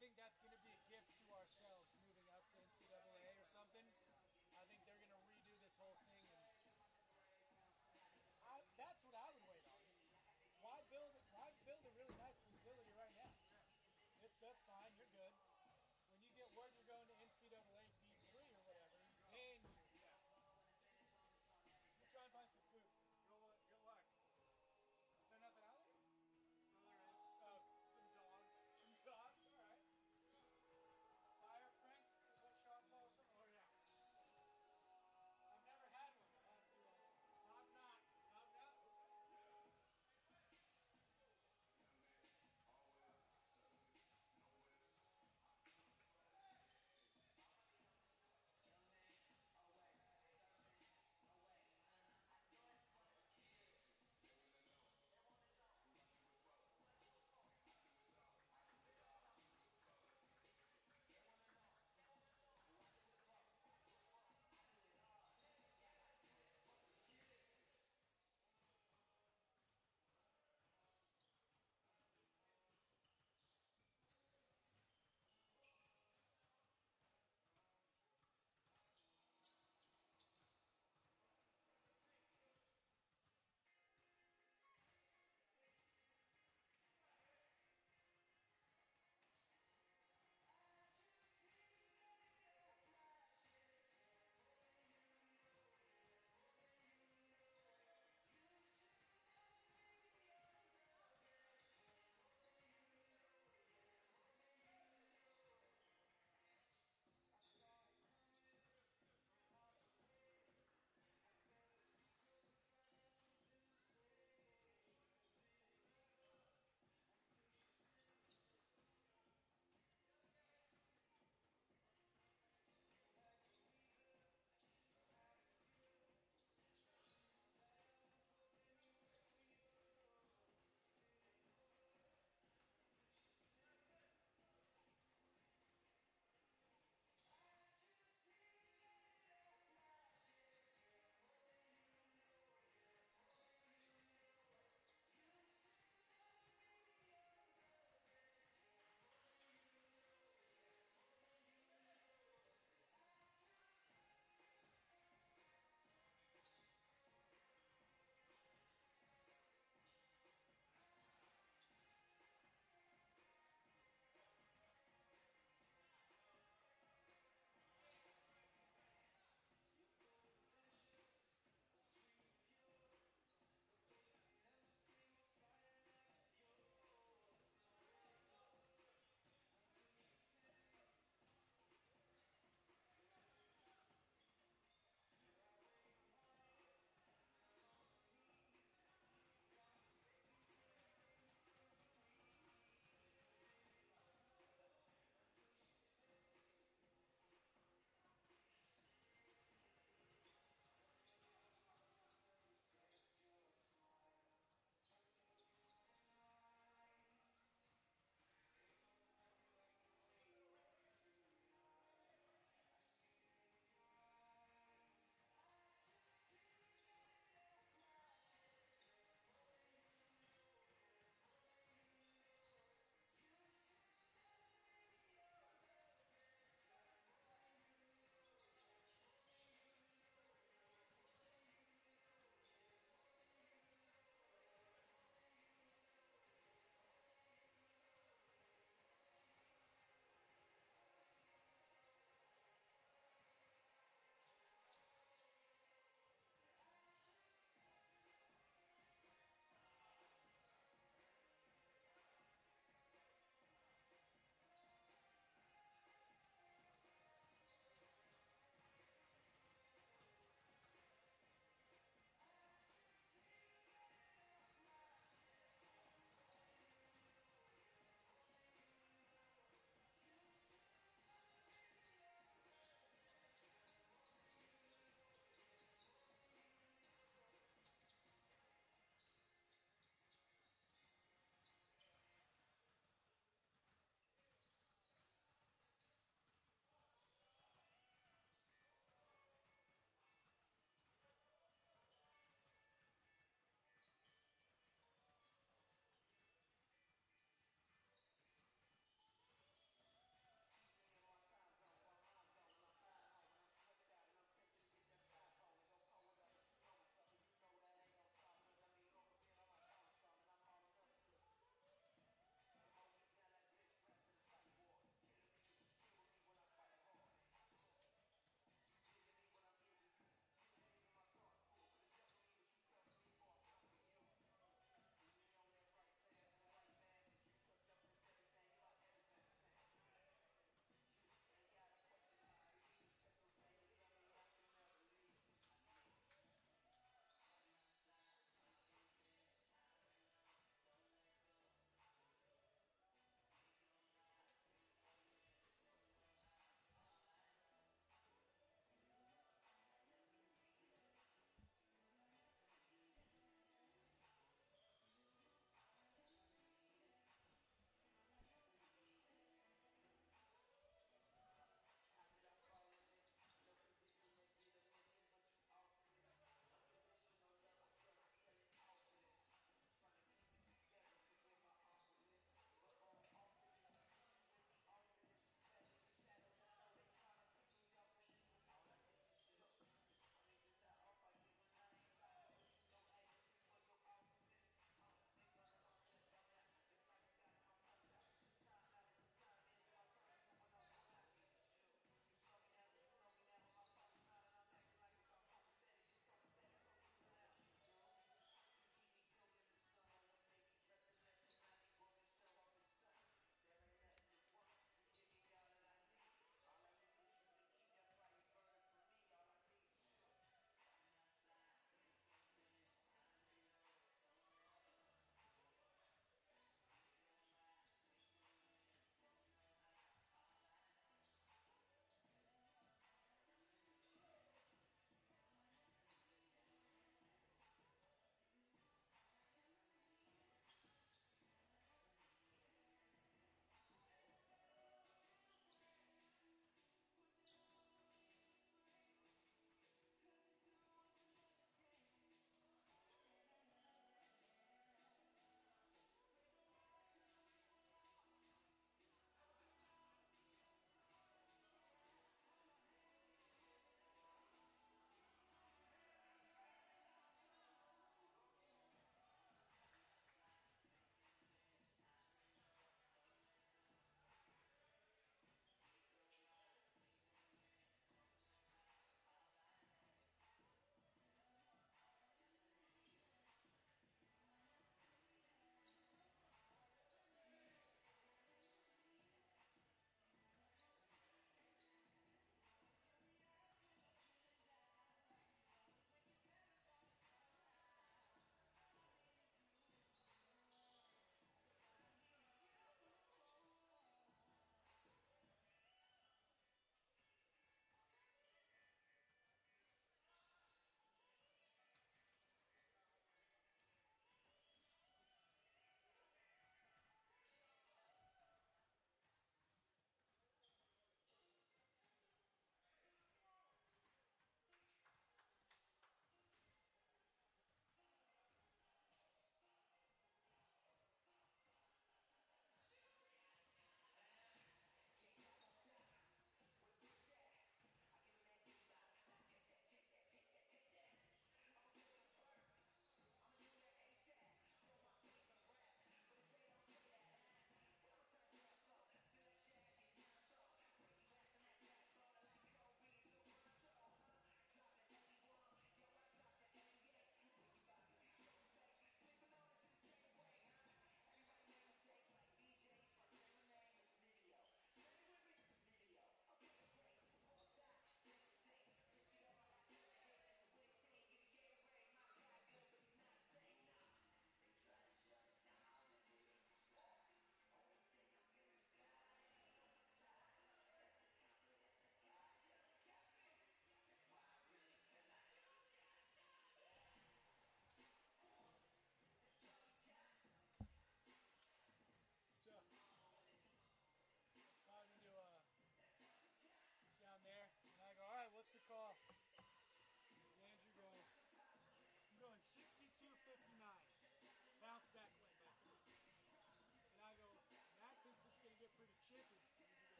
think that's going to be a gift to ourselves moving up to NCAA or something. I think they're going to redo this whole thing, and that's what I would wait on. Why build? Why build a really nice facility right now? That's fine. You're good. When you get word you're going to NCAA D3 or whatever, then you try and find some food. Good luck. Is there nothing out there? No, there is. Some dogs. Some dogs. All right. Fire Frank is what Sean calls them. Oh, yeah. I've never had one. I'll have to. Top knot. Top nut.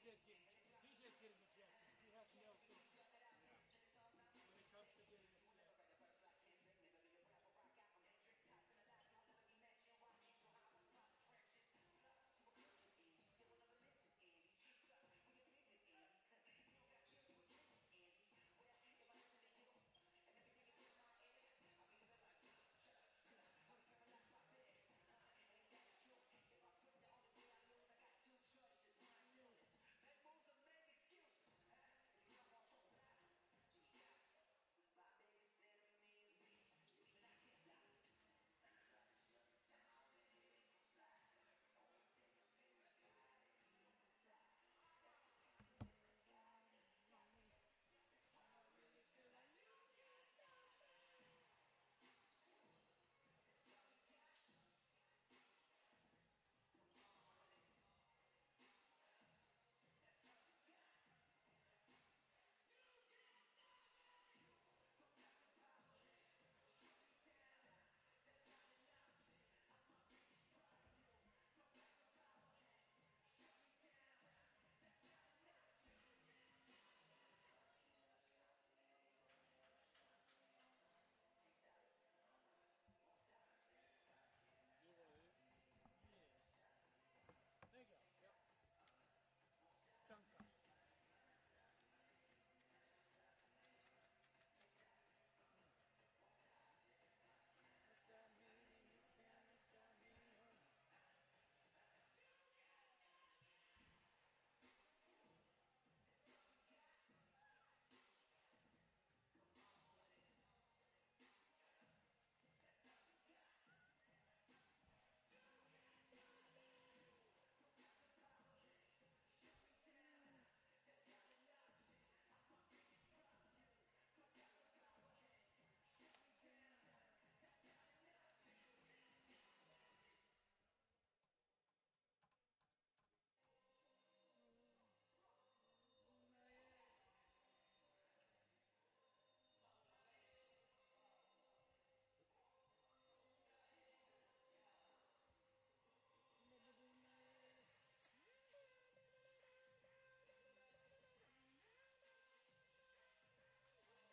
CJ's getting ejected. He has no filter when it comes to getting upset. Do one of these. Yes. There you go. Yep. Dunka.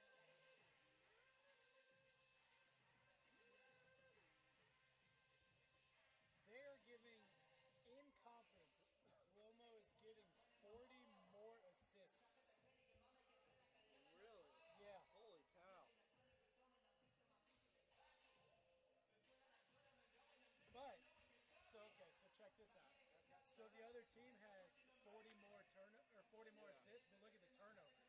Stop me, you can't stop me. They are giving, in confidence, Flomo is giving 40 more assists. Really? Yeah. Holy cow. But, so check this out. So the other team has 40 more assists, but look at the turnovers.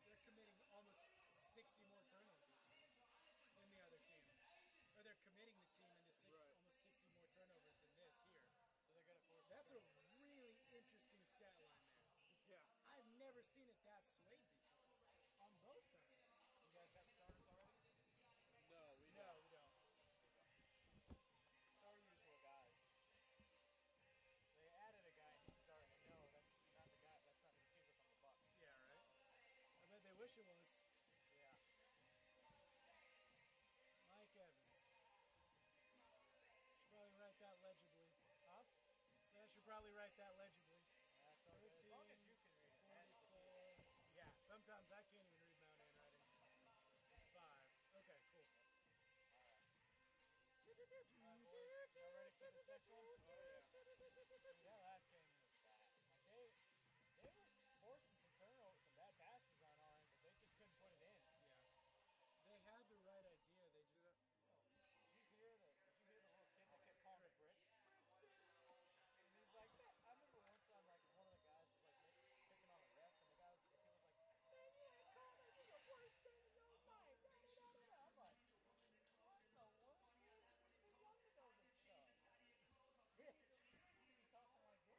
They're committing almost 60 more turnovers than the other team. Or they're committing the team into almost 60 more turnovers than this here. So they're gonna force. That's a really interesting stat line there. Yeah. I've never seen it that swayed before on both sides. You guys have starters already? No, we No, don't. we don't. It's our usual guys. They added a guy and he's starting. No, that's not the guy. That's not the receiver from the Bucks. Yeah, right. I bet they wish it was. Yeah. Mike Evans. Should probably write that legibly. Huh? So I should probably write that legibly. That's all good. As long as you can read it. That's the key. Yeah, sometimes I can't even read my own handwriting. 5. Okay, cool. Alright, boys. Y'all ready for this next one? Oh, yeah. Dude, that last game was bad. Like they were forcing some turnovers, some bad passes on our end, but they just couldn't put it in. Yeah. They had the right idea. They just. Did you hear the little kid that kept calling the bricks? And he's like, I remember one time like one of the guys was like picking on the ref, and the kid was like, man, you ain't called that. You the worst thing in your life. Da, da, da, da, da. I'm like, what in the world, man? You're too young to know this stuff. You be talking like this.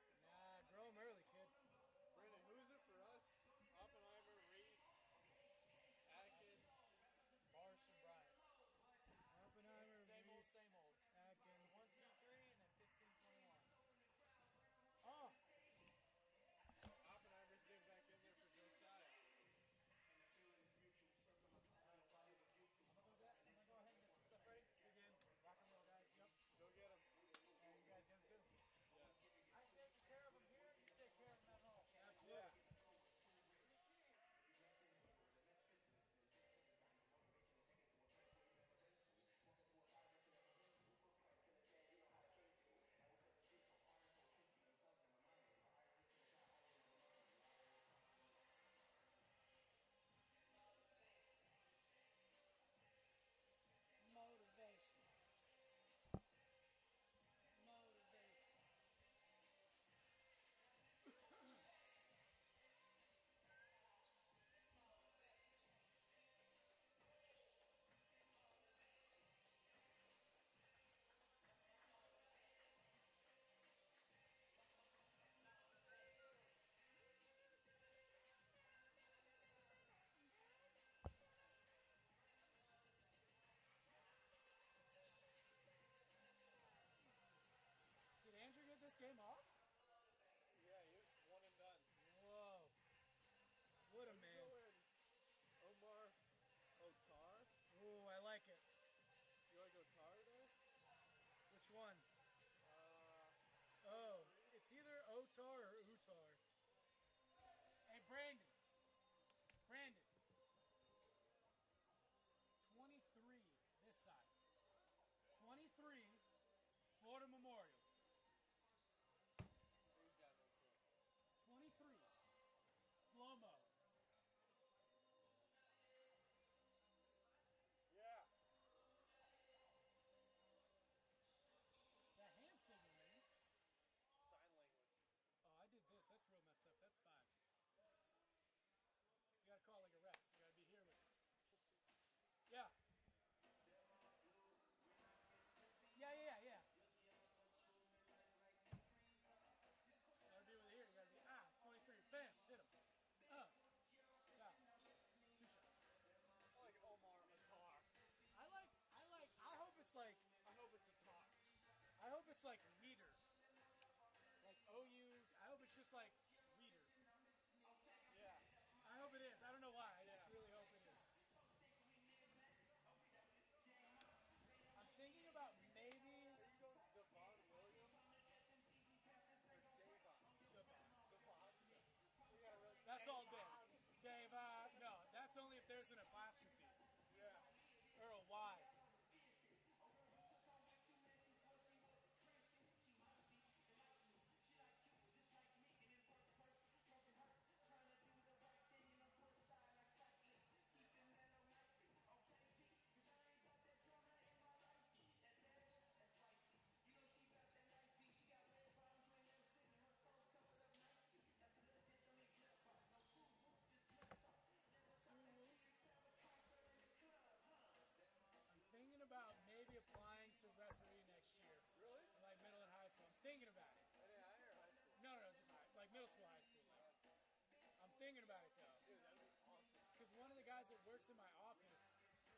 Brandon. Brandon. 23 this side. 23 Florida Memorial. He's got no clue. 23 Flomo. Yeah. Is that hand signal, man? Sign language. Oh, I did this. That's real messed up. That's 5. You gotta call like a ref. You gotta be here with it. Yeah. Yeah. You gotta be with it here. You gotta be 23. Bam. Hit him. Yeah. 2 shots. I like Omar Atar. I hope it's like. I hope it's Atar. I hope it's like Weeder. Like OU. I hope it's just like Weeder. Yeah. I hope it is. I don't know why. I just really hope it is. I'm thinking about maybe. Are you going Devon Williams? Or Davon? Devon. You gotta really. That's all day. Dave, no, that's only if there's an apostrophe. Yeah. Or a Y. I'm thinking about maybe applying to referee next year. Really? Like middle and high school. I'm thinking about it. Yeah, I hear high school. No, just like middle school, high school. Like, I'm thinking about it though. Dude, that'd be awesome. Because one of the guys that works in my office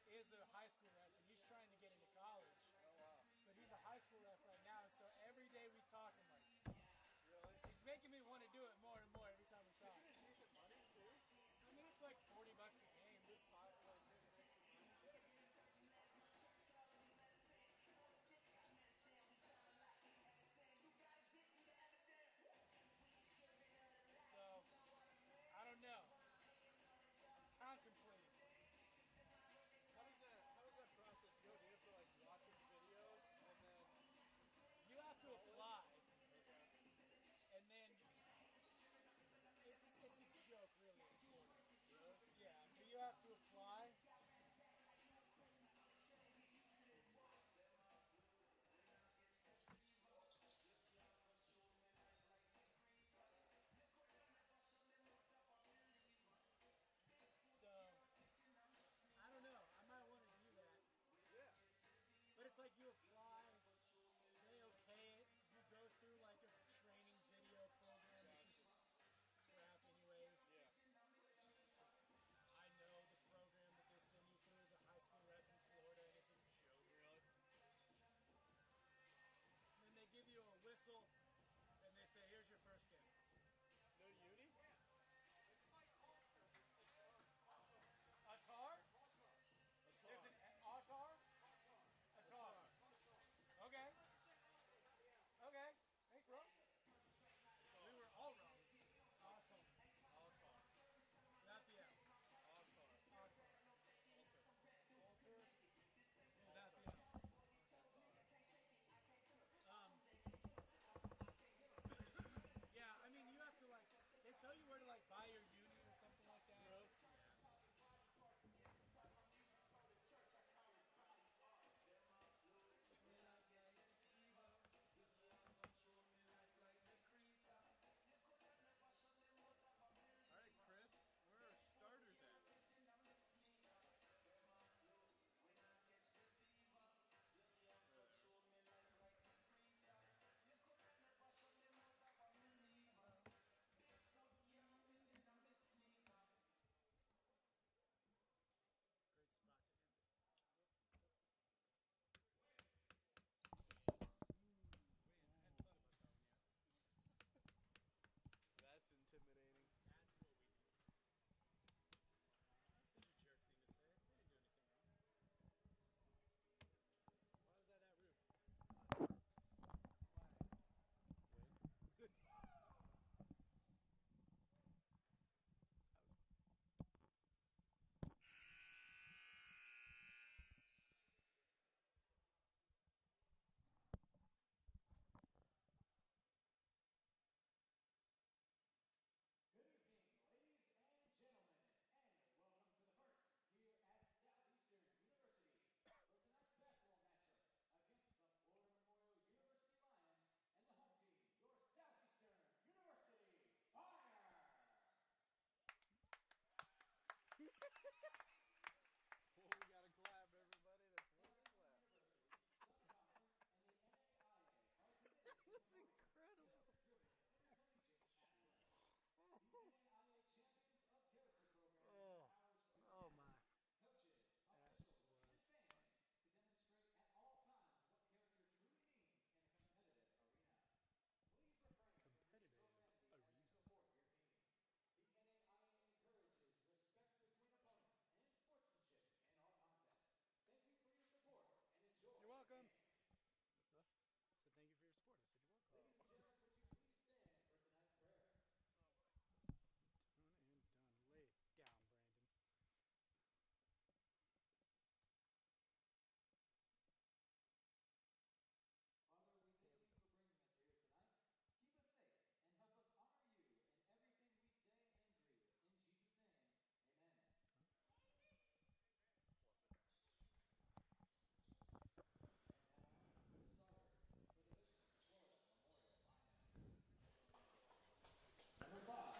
is a high school ref, and he's trying to get into college. Oh, wow. But he's a high school ref right now, and so every day we talk, I'm like, Really? he's making me want to do it more and more every time we talk. Isn't it decent money, too? I mean, it's like $40 a game. Good pot, like, making extra money. So, I don't know. I'm contemplating. How does that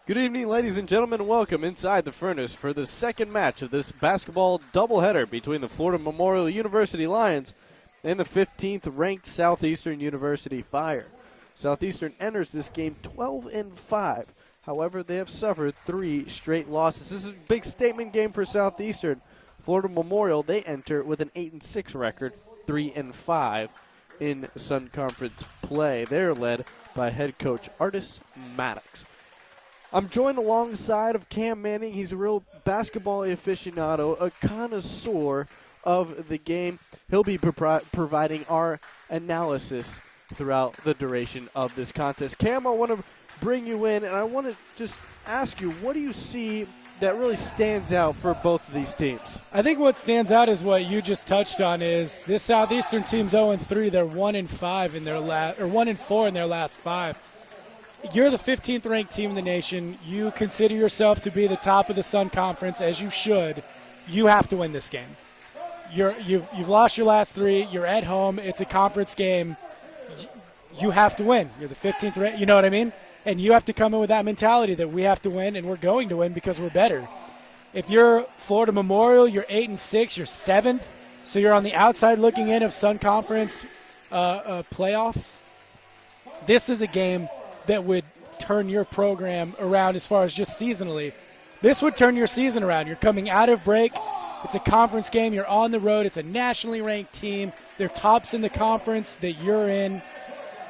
Good evening, ladies and gentlemen. Welcome inside the furnace for the second match of this basketball doubleheader between the Florida Memorial University Lions and the 15th ranked Southeastern University Fire. Southeastern enters this game 12-5. However, they have suffered 3 straight losses. This is a big statement game for Southeastern. Florida Memorial, they enter with an 8-6 record, 3-5 in Sun Conference play. They're led by head coach Artis Maddox. I'm joined alongside of Cam Manning. He's a real basketball aficionado, a connoisseur of the game. He'll be providing our analysis throughout the duration of this contest. Cam, I want to bring you in, and I want to just ask you, what do you see that really stands out for both of these teams? I think what stands out is what you just touched on. Is this Southeastern team's 0-3. They're 1-5 in their 1-4 in their last 5. You're the 15th ranked team in the nation. You consider yourself to be the top of the Sun Conference, as you should. You have to win this game. You've lost your last 3. You're at home. It's a conference game. You have to win. You're the 15th ranked. You know what I mean? And you have to come in with that mentality that we have to win, and we're going to win because we're better. If you're Florida Memorial, you're 8-6. You're 7th. So you're on the outside looking in of Sun Conference playoffs. This is a game that would turn your program around as far as just seasonally. This would turn your season around. You're coming out of break. It's a conference game. You're on the road. It's a nationally ranked team. They're tops in the conference that you're in.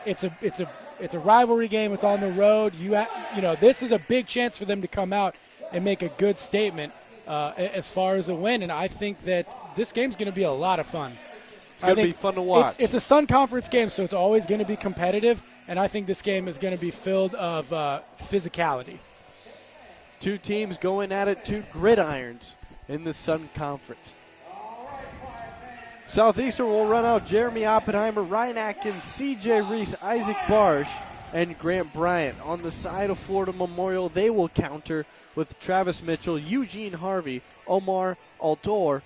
It's a rivalry game. It's on the road. This is a big chance for them to come out and make a good statement as far as a win. And I think that this game's going to be a lot of fun. It's going to be fun to watch. It's a Sun Conference game, so it's always going to be competitive, and I think this game is going to be filled of physicality. 2 teams going at it, 2 gridirons in the Sun Conference. Southeastern will run out Jeremy Oppenheimer, Ryan Atkins, C.J. Reese, Isaac Barsh, and Grant Bryant. On the side of Florida Memorial, they will counter with Travis Mitchell, Eugene Harvey, Omar Altor,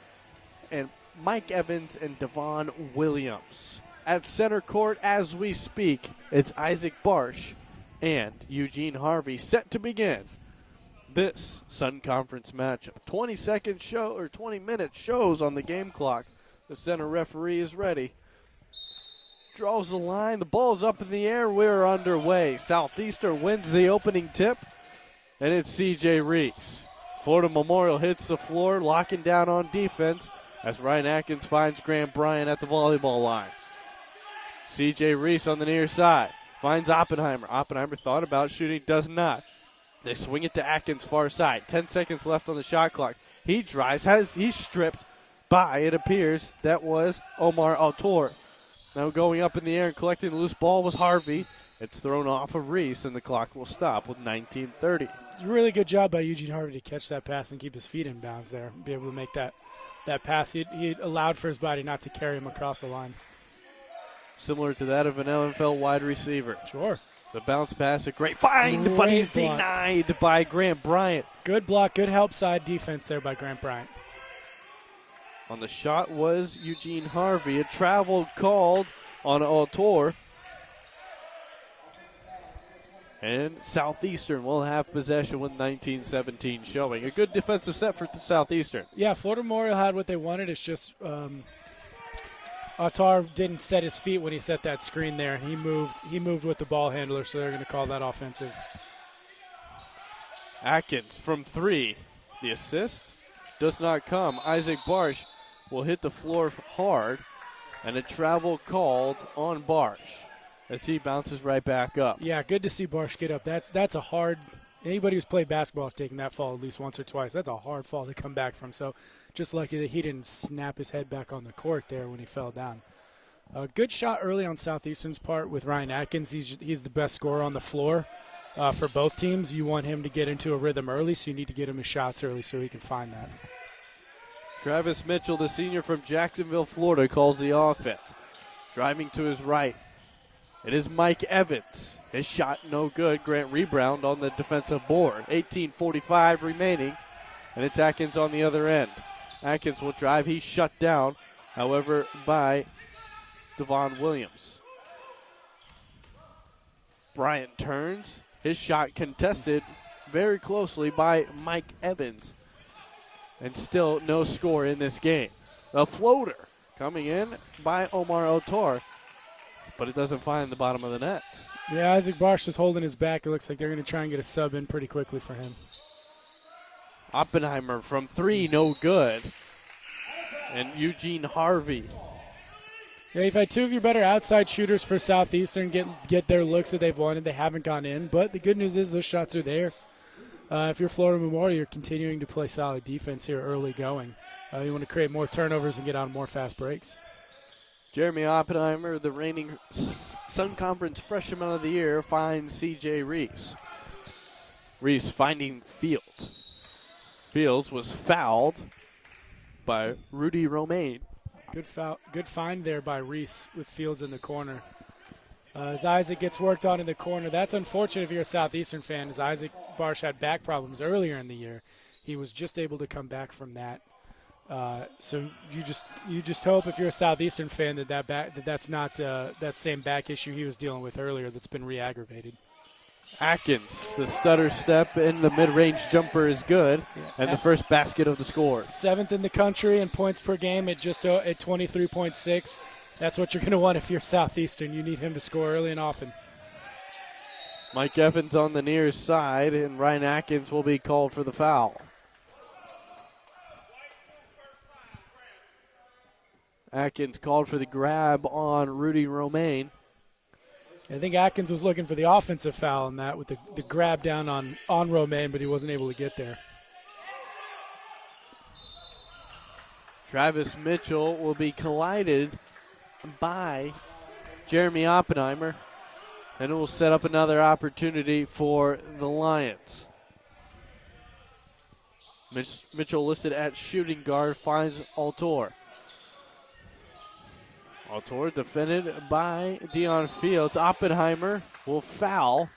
and Mike Evans and Devon Williams. At center court as we speak, it's Isaac Barsh and Eugene Harvey set to begin this Sun Conference matchup. 20-minute shows on the game clock. The center referee is ready. Draws the line. The ball's up in the air. We're underway. Southeastern wins the opening tip, and it's C.J. Reese. Florida Memorial hits the floor, locking down on defense, as Ryan Atkins finds Grant Bryant at the volleyball line. C.J. Reese on the near side finds Oppenheimer. Oppenheimer thought about shooting, does not. They swing it to Atkins' far side. 10 seconds left on the shot clock. He drives, he's stripped by, it appears, that was Omar Altor. Now going up in the air and collecting the loose ball was Harvey. It's thrown off of Reese, and the clock will stop with 19:30. It's a really good job by Eugene Harvey to catch that pass and keep his feet in bounds there, be able to make that pass. He allowed for his body not to carry him across the line. Similar to that of an NFL wide receiver. Sure. The bounce pass, a great find, but he's denied by Grant Bryant. Good block, good help side defense there by Grant Bryant. On the shot was Eugene Harvey. A travel called on Altor. And Southeastern will have possession with 19-17 showing. A good defensive set for Southeastern. Yeah, Florida Memorial had what they wanted. It's just Altor didn't set his feet when he set that screen there. He moved with the ball handler, so they're going to call that offensive. Atkins from 3. The assist does not come. Isaac Barsh will hit the floor hard, and a travel called on Barsh as he bounces right back up. Yeah, good to see Barsh get up. That's a hard – anybody who's played basketball has taken that fall at least once or twice. That's a hard fall to come back from. So just lucky that he didn't snap his head back on the court there when he fell down. A good shot early on Southeastern's part with Ryan Atkins. He's the best scorer on the floor for both teams. You want him to get into a rhythm early, so you need to get him his shots early so he can find that. Travis Mitchell, the senior from Jacksonville, Florida, calls the offense. Driving to his right. It is Mike Evans. His shot no good. Grant rebound on the defensive board. 18:45 remaining, and it's Atkins on the other end. Atkins will drive. He's shut down, however, by Devon Williams. Bryant turns. His shot contested very closely by Mike Evans. And still no score in this game. A floater coming in by Omar Otor, but it doesn't find the bottom of the net. Yeah, Isaac Barsh is holding his back. It looks like they're going to try and get a sub in pretty quickly for him. Oppenheimer from 3, no good. And Eugene Harvey. Yeah, you've had two of your better outside shooters for Southeastern get their looks that they've wanted. They haven't gone in, but the good news is those shots are there. If you're Florida Memorial, you're continuing to play solid defense here early going. You want to create more turnovers and get on more fast breaks. Jeremy Oppenheimer, the reigning Sun Conference Freshman of the Year, finds C.J. Reese. Reese finding Fields. Fields was fouled by Rudy Romaine. Good find there by Reese with Fields in the corner. As Isaac gets worked on in the corner, that's unfortunate if you're a Southeastern fan, as Isaac Barsh had back problems earlier in the year. He was just able to come back from that. So you just hope if you're a Southeastern fan that's not that same back issue he was dealing with earlier that's been re-aggravated. Atkins, the stutter step and the mid-range jumper is good, and the first basket of the score. 7th in the country in points per game at 23.6. That's what you're going to want if you're Southeastern. You need him to score early and often. Mike Evans on the near side, and Ryan Atkins will be called for the foul. Atkins called for the grab on Rudy Romaine. I think Atkins was looking for the offensive foul in that with the grab down on Romaine, but he wasn't able to get there. Travis Mitchell will be collided by Jeremy Oppenheimer, and it will set up another opportunity for the Lions. Mitchell listed at shooting guard finds Altor. Altor defended by Deion Fields. Oppenheimer will foul.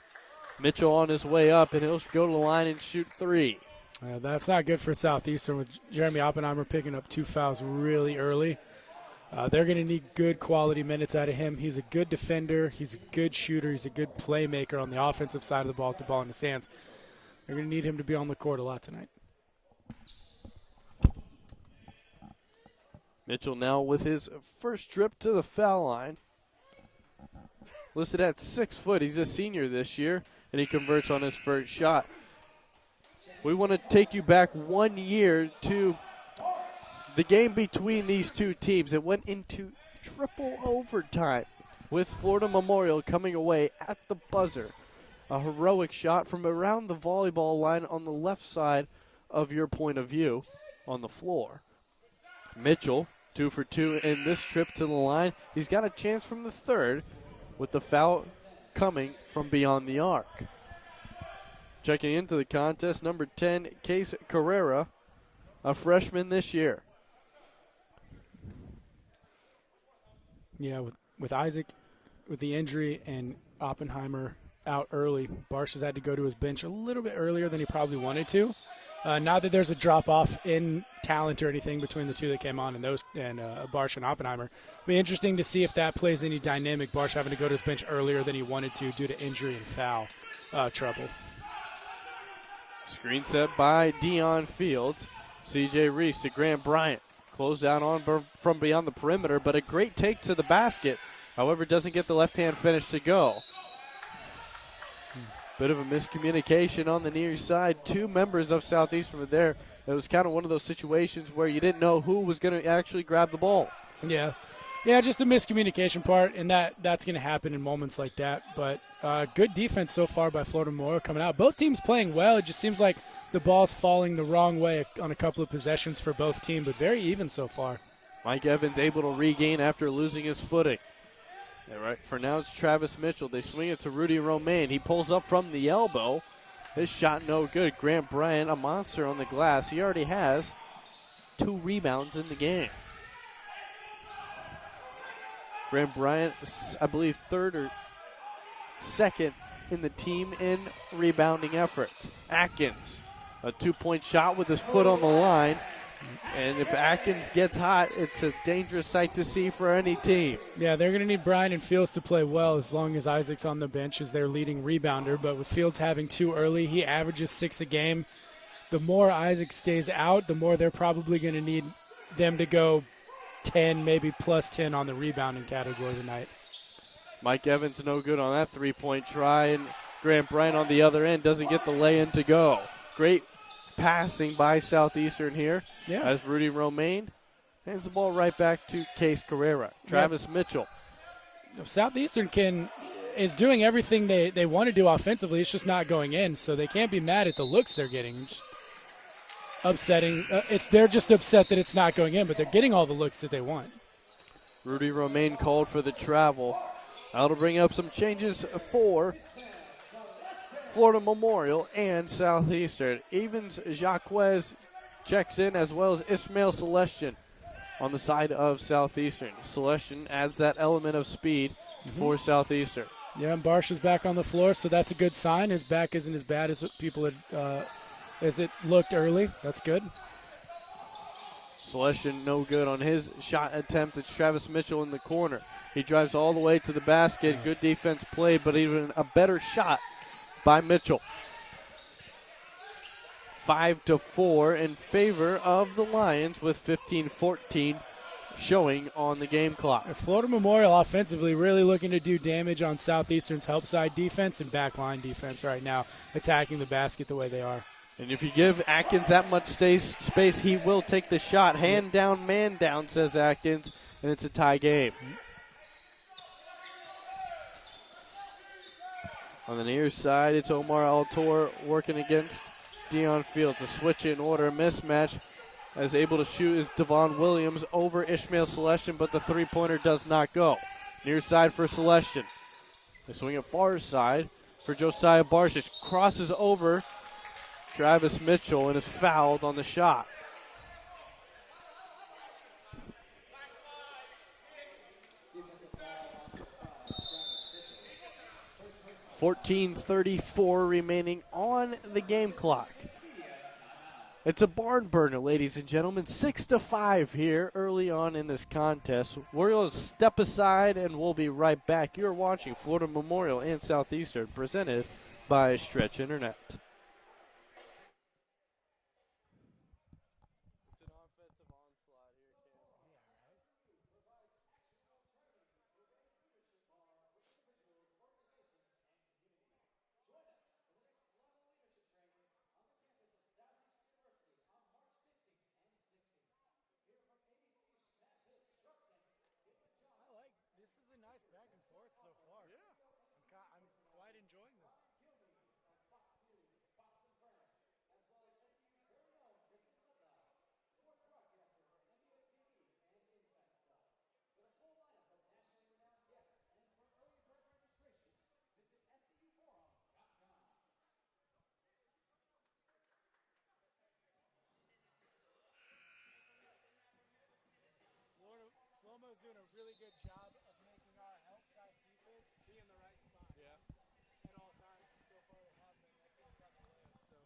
Mitchell on his way up, and he'll go to the line and shoot 3. That's not good for Southeastern with Jeremy Oppenheimer picking up 2 fouls really early. They're going to need good quality minutes out of him. He's a good defender. He's a good shooter. He's a good playmaker on the offensive side of the ball with the ball in his hands. They're going to need him to be on the court a lot tonight. Mitchell now with his first trip to the foul line. Listed at 6 foot. He's a senior this year, and he converts on his first shot. We want to take you back 1 year to the game between these two teams. It went into triple overtime with Florida Memorial coming away at the buzzer. A heroic shot from around the volleyball line on the left side of your point of view on the floor. Mitchell, 2 for 2 in this trip to the line. He's got a chance from the third with the foul coming from beyond the arc. Checking into the contest, number 10, Case Carrera, a freshman this year. Yeah, with Isaac, with the injury and Oppenheimer out early, Barsh has had to go to his bench a little bit earlier than he probably wanted to. Not that there's a drop-off in talent or anything between the two that came on and Barsh and Oppenheimer. It'll be interesting to see if that plays any dynamic, Barsh having to go to his bench earlier than he wanted to due to injury and foul trouble. Screen set by Deion Fields. C.J. Reese to Grant Bryant. Closed down on from beyond the perimeter, but a great take to the basket. However, doesn't get the left-hand finish to go. Bit of a miscommunication on the near side. 2 members of Southeastern were there. It was kind of one of those situations where you didn't know who was going to actually grab the ball. Yeah, just the miscommunication part, and that's going to happen in moments like that. But good defense so far by Florida Memorial coming out. Both teams playing well. It just seems like the ball's falling the wrong way on a couple of possessions for both teams, but very even so far. Mike Evans able to regain after losing his footing. Yeah, right. For now, it's Travis Mitchell. They swing it to Rudy Romaine. He pulls up from the elbow. His shot no good. Grant Bryant, a monster on the glass. He already has 2 rebounds in the game. Grant Bryant, I believe, 3rd or 2nd in the team in rebounding efforts. Atkins, a 2-point shot with his foot on the line. And if Atkins gets hot, it's a dangerous sight to see for any team. Yeah, they're going to need Bryan and Fields to play well as long as Isaac's on the bench as their leading rebounder. But with Fields having 2 early, he averages 6 a game. The more Isaac stays out, the more they're probably going to need them to go 10, maybe plus 10 on the rebounding category tonight. Mike Evans no good on that 3-point try, and Grant Bryant on the other end doesn't get the lay-in to go. Great passing by Southeastern here as Rudy Romaine hands the ball right back to Case Carrera. Travis Mitchell. Southeastern is doing everything they want to do offensively. It's just not going in, so they can't be mad at the looks they're getting. It's upsetting. They're just upset that it's not going in, but they're getting all the looks that they want. Rudy Romaine called for the travel. That'll bring up some changes for Florida Memorial and Southeastern. Evans Jacquez checks in, as well as Ishmael Celestion on the side of Southeastern. Celestion adds that element of speed for Southeastern. Yeah, and Barsh is back on the floor, so that's a good sign. His back isn't as bad as as it looked early. That's good. Celestion no good on his shot attempt. It's Travis Mitchell in the corner. He drives all the way to the basket. Good defense played, but even a better shot by Mitchell. 5-4 in favor of the Lions with 15-14 showing on the game clock. Florida Memorial offensively really looking to do damage on Southeastern's help side defense and backline defense right now, attacking the basket the way they are. And if you give Atkins that much space, he will take the shot. Hand down, man down, says Atkins, and it's a tie game. On the near side, it's Omar Altor working against Dion Fields. A switch in order mismatch. As able to shoot is Devon Williams over Ishmael Celestion, but the three-pointer does not go. Near side for Celestion. They swing it far side for Josiah Barshish. Crosses over Travis Mitchell and is fouled on the shot. .34 remaining on the game clock. It's a barn burner, ladies and gentlemen. 6-5 here early on in this contest. We're going to step aside and we'll be right back. You're watching Florida Memorial and Southeastern, presented by Stretch Internet. Flomo's doing a really good job of making our help side defense be in the right spot. Yeah. At all times. So far they have been. That's what got the layup. So.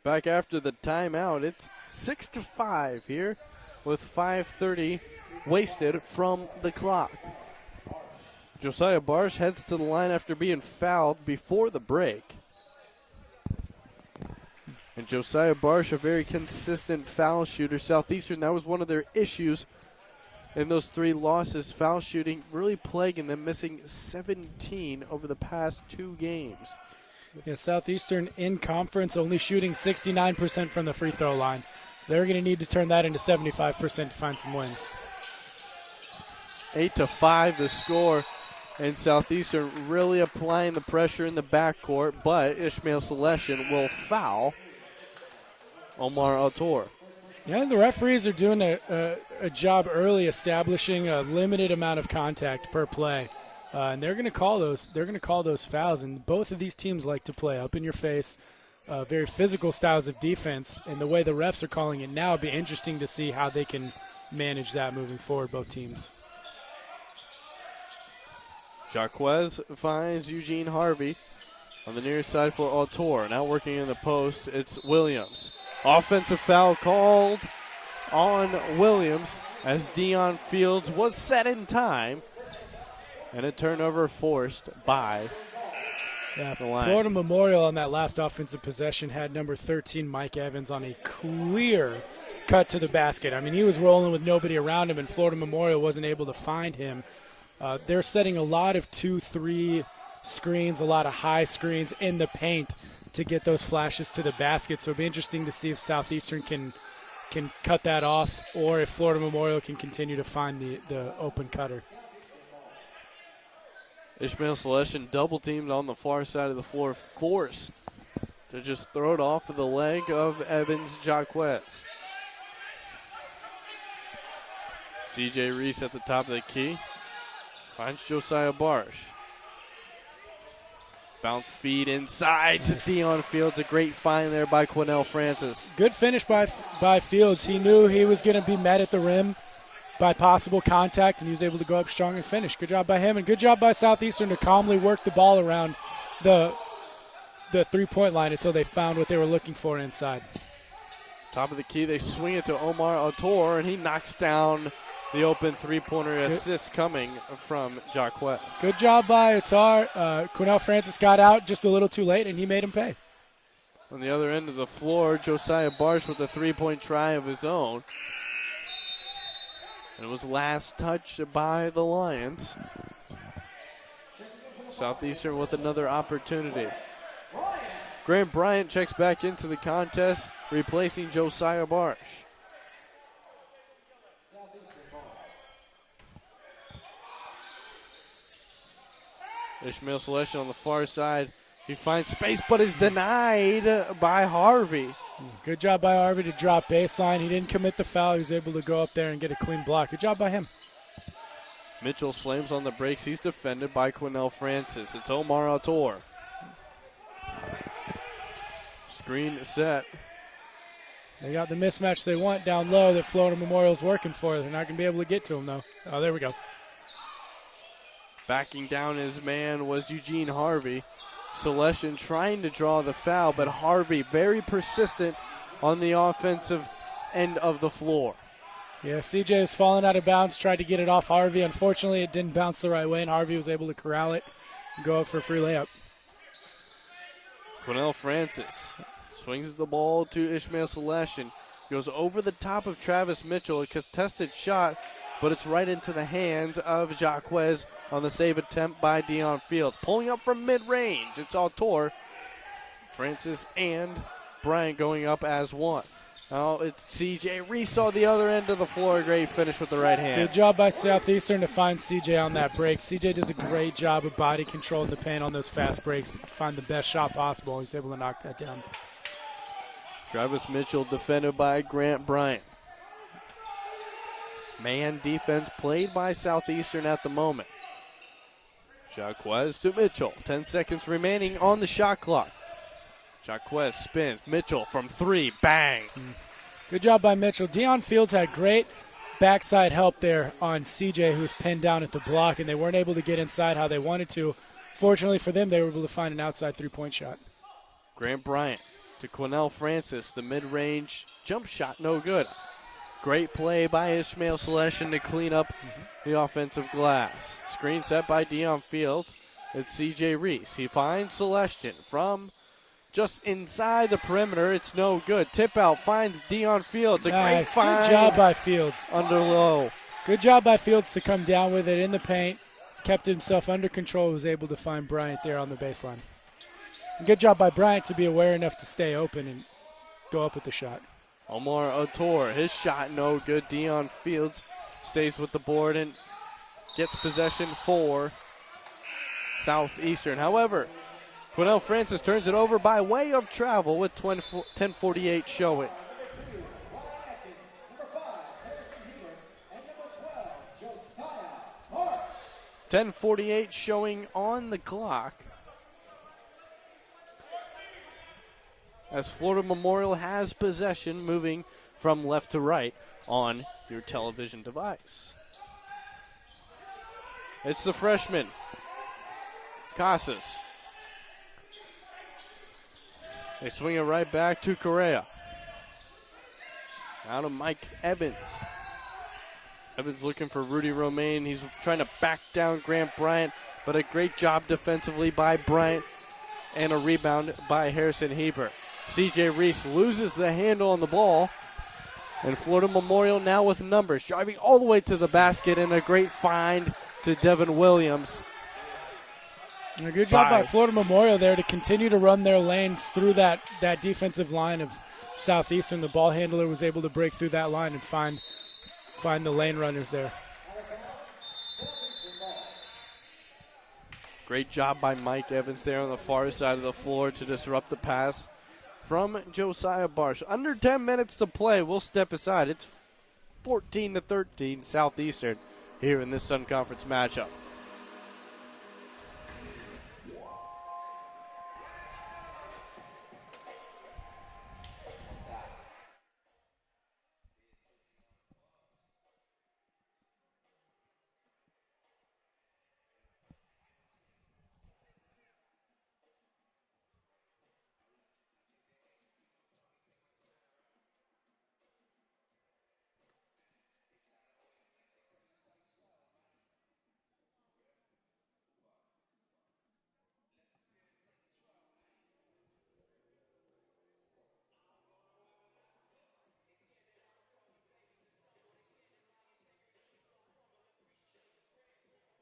Back after the timeout, it's 6-5 here with 5:30 wasted from the clock. Josiah Barsh heads to the line after being fouled before the break. And Josiah Barsh, a very consistent foul shooter. Southeastern, that was one of their issues in those 3 losses. Foul shooting really plaguing them, missing 17 over the past 2 games. Yeah, Southeastern in conference only shooting 69% from the free throw line. So they're going to need to turn that into 75% to find some wins. 8-5 the score. And Southeastern really applying the pressure in the backcourt, but Ishmael Celestion will foul Omar Altor. Yeah, the referees are doing a job early establishing a limited amount of contact per play. And they're going to call those. They're going to call those fouls. And both of these teams like to play up in your face, very physical styles of defense. And the way the refs are calling it now, it'll be interesting to see how they can manage that moving forward, both teams. Jaquez finds Eugene Harvey on the near side for Autor. Now working in the post, it's Williams. Offensive foul called on Williams as Dion Fields was set in time. And a turnover forced by the Lions. Florida Memorial on that last offensive possession had number 13, Mike Evans, on a clear cut to the basket. I mean, he was rolling with nobody around him, and Florida Memorial wasn't able to find him. They're setting a lot of 2-3 screens, a lot of high screens in the paint to get those flashes to the basket. So it'll be interesting to see if Southeastern can cut that off, or if Florida Memorial can continue to find the open cutter. Ishmael Celestion double teamed on the far side of the floor, forced to just throw it off of the leg of Evans Jaquez. CJ Reese at the top of the key. Finds Josiah Barsh. Bounce feed inside to Dion Fields. A great find there by Quinnell Francis. Good finish by Fields. He knew he was going to be met at the rim by possible contact, and he was able to go up strong and finish. Good job by him, and good job by Southeastern to calmly work the ball around the three-point line until they found what they were looking for inside. Top of the key, they swing it to Omar Autor, and he knocks down the open three-pointer. Assist coming from Jaquez. Good job by Autor. Quinnell Francis got out just a little too late, and he made him pay. On the other end of the floor, Josiah Barsh with a three-point try of his own. And it was last touched by the Lions. Southeastern with another opportunity. Grant Bryant checks back into the contest, replacing Josiah Barsh. Ishmael Celestion on the far side. He finds space, but is denied by Harvey. Good job by Harvey to drop baseline. He didn't commit the foul. He was able to go up there and get a clean block. Good job by him. Mitchell slams on the brakes. He's defended by Quinnell Francis. It's Omar Autor. Screen set. They got the mismatch they want down low that Florida Memorial's working for. They're not going to be able to get to him, though. Oh, there we go. Backing down his man was Eugene Harvey. Celestion trying to draw the foul, but Harvey very persistent on the offensive end of the floor. Yeah, CJ has fallen out of bounds, tried to get it off Harvey. Unfortunately, it didn't bounce the right way, and Harvey was able to corral it and go up for a free layup. Quinnell Francis swings the ball to Ishmael Celestion. Goes over the top of Travis Mitchell. A contested shot, but it's right into the hands of Jaquez on the save attempt by Dion Fields. Pulling up from mid-range, it's Autor. Francis and Bryant going up as one. Now it's CJ Reese on the other end of the floor. Great finish with the right hand. Good job by Southeastern to find CJ on that break. CJ does a great job of body control in the paint on those fast breaks to find the best shot possible. He's able to knock that down. Travis Mitchell defended by Grant Bryant. Man defense played by Southeastern at the moment. Jaquez to Mitchell. 10 seconds remaining on the shot clock. Jaquez spins. Mitchell from three. Bang. Good job by Mitchell. Dion Fields had great backside help there on CJ, who was pinned down at the block, and they weren't able to get inside how they wanted to. Fortunately for them, they were able to find an outside three-point shot. Grant Bryant to Quinnell Francis. The mid-range jump shot, no good. Great play by Ishmael Celestion to clean up the offensive glass. Screen set by Dion Fields. It's C.J. Reese. He finds Celestion from just inside the perimeter. It's no good. Tip out finds Dion Fields. A great find. Good job by Fields. Under low. Good job by Fields to come down with it in the paint. He's kept himself under control. Was able to find Bryant there on the baseline. And good job by Bryant to be aware enough to stay open and go up with the shot. Omar Autor, his shot no good. Dion Fields stays with the board and gets possession for Southeastern. However, Quinnell Francis turns it over by way of travel with 10:48 showing. .10:48 showing on the clock. As Florida Memorial has possession, moving from left to right. on your television device. It's the freshman, Casas. They swing it right back to Correa. Out of Mike Evans. Evans looking for Rudy Romaine. He's trying to back down Grant Bryant, but a great job defensively by Bryant and a rebound by Harrison Heber. C.J. Reese loses the handle on the ball, and Florida Memorial now with numbers, driving all the way to the basket, and a great find to Devin Williams. And a good job by Florida Memorial there to continue to run their lanes through that defensive line of Southeastern. The ball handler was able to break through that line and find the lane runners there. Great job by Mike Evans there on the far side of the floor to disrupt the pass from Josiah Barsh. Under 10 minutes to play. We'll step aside. It's 14-13 Southeastern here in this Sun Conference matchup.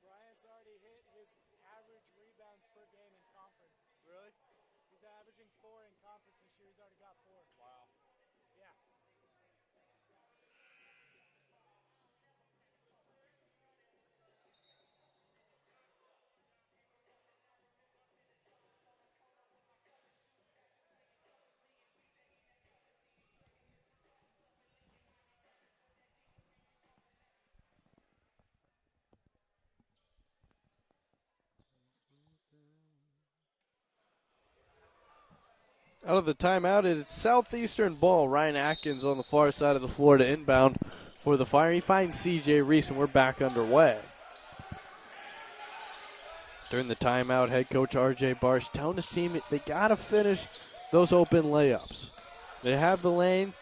Bryant's already hit his average rebounds per game in conference. Really? He's averaging 4 in conference this year. He's already got 4. Wow. Yeah. Out of the timeout, it's Southeastern ball. Ryan Atkins on the far side of the floor to inbound for the Fire. He finds C.J. Reese, and we're back underway. During the timeout, head coach R.J. Barsh telling his team they got to finish those open layups. They have the lane.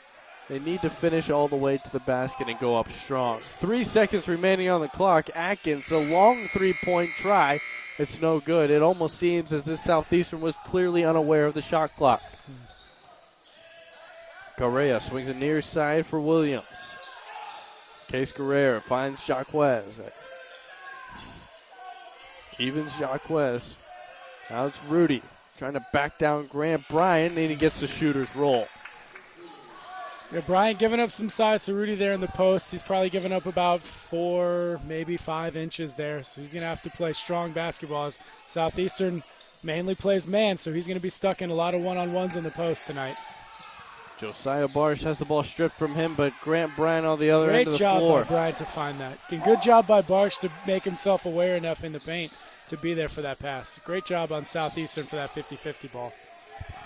They need to finish all the way to the basket and go up strong. 3 seconds remaining on the clock. Atkins, the long three-point try. It's no good. It almost seems as if Southeastern was clearly unaware of the shot clock. Correa swings it near side for Williams. Case Guerrero finds Jacquez. Evens Jacquez. Now it's Rudy trying to back down Grant Bryant, and he gets the shooter's roll. Yeah, Bryant giving up some size to Rudy there in the post. He's probably giving up about 4, maybe 5 inches there. So he's going to have to play strong basketball. As Southeastern mainly plays man, so he's going to be stuck in a lot of one-on-ones in the post tonight. Josiah Barsh has the ball stripped from him, but Grant Bryant on the other end of the floor. Great job by Bryant to find that. And good job by Barsh to make himself aware enough in the paint to be there for that pass. Great job on Southeastern for that 50-50 ball.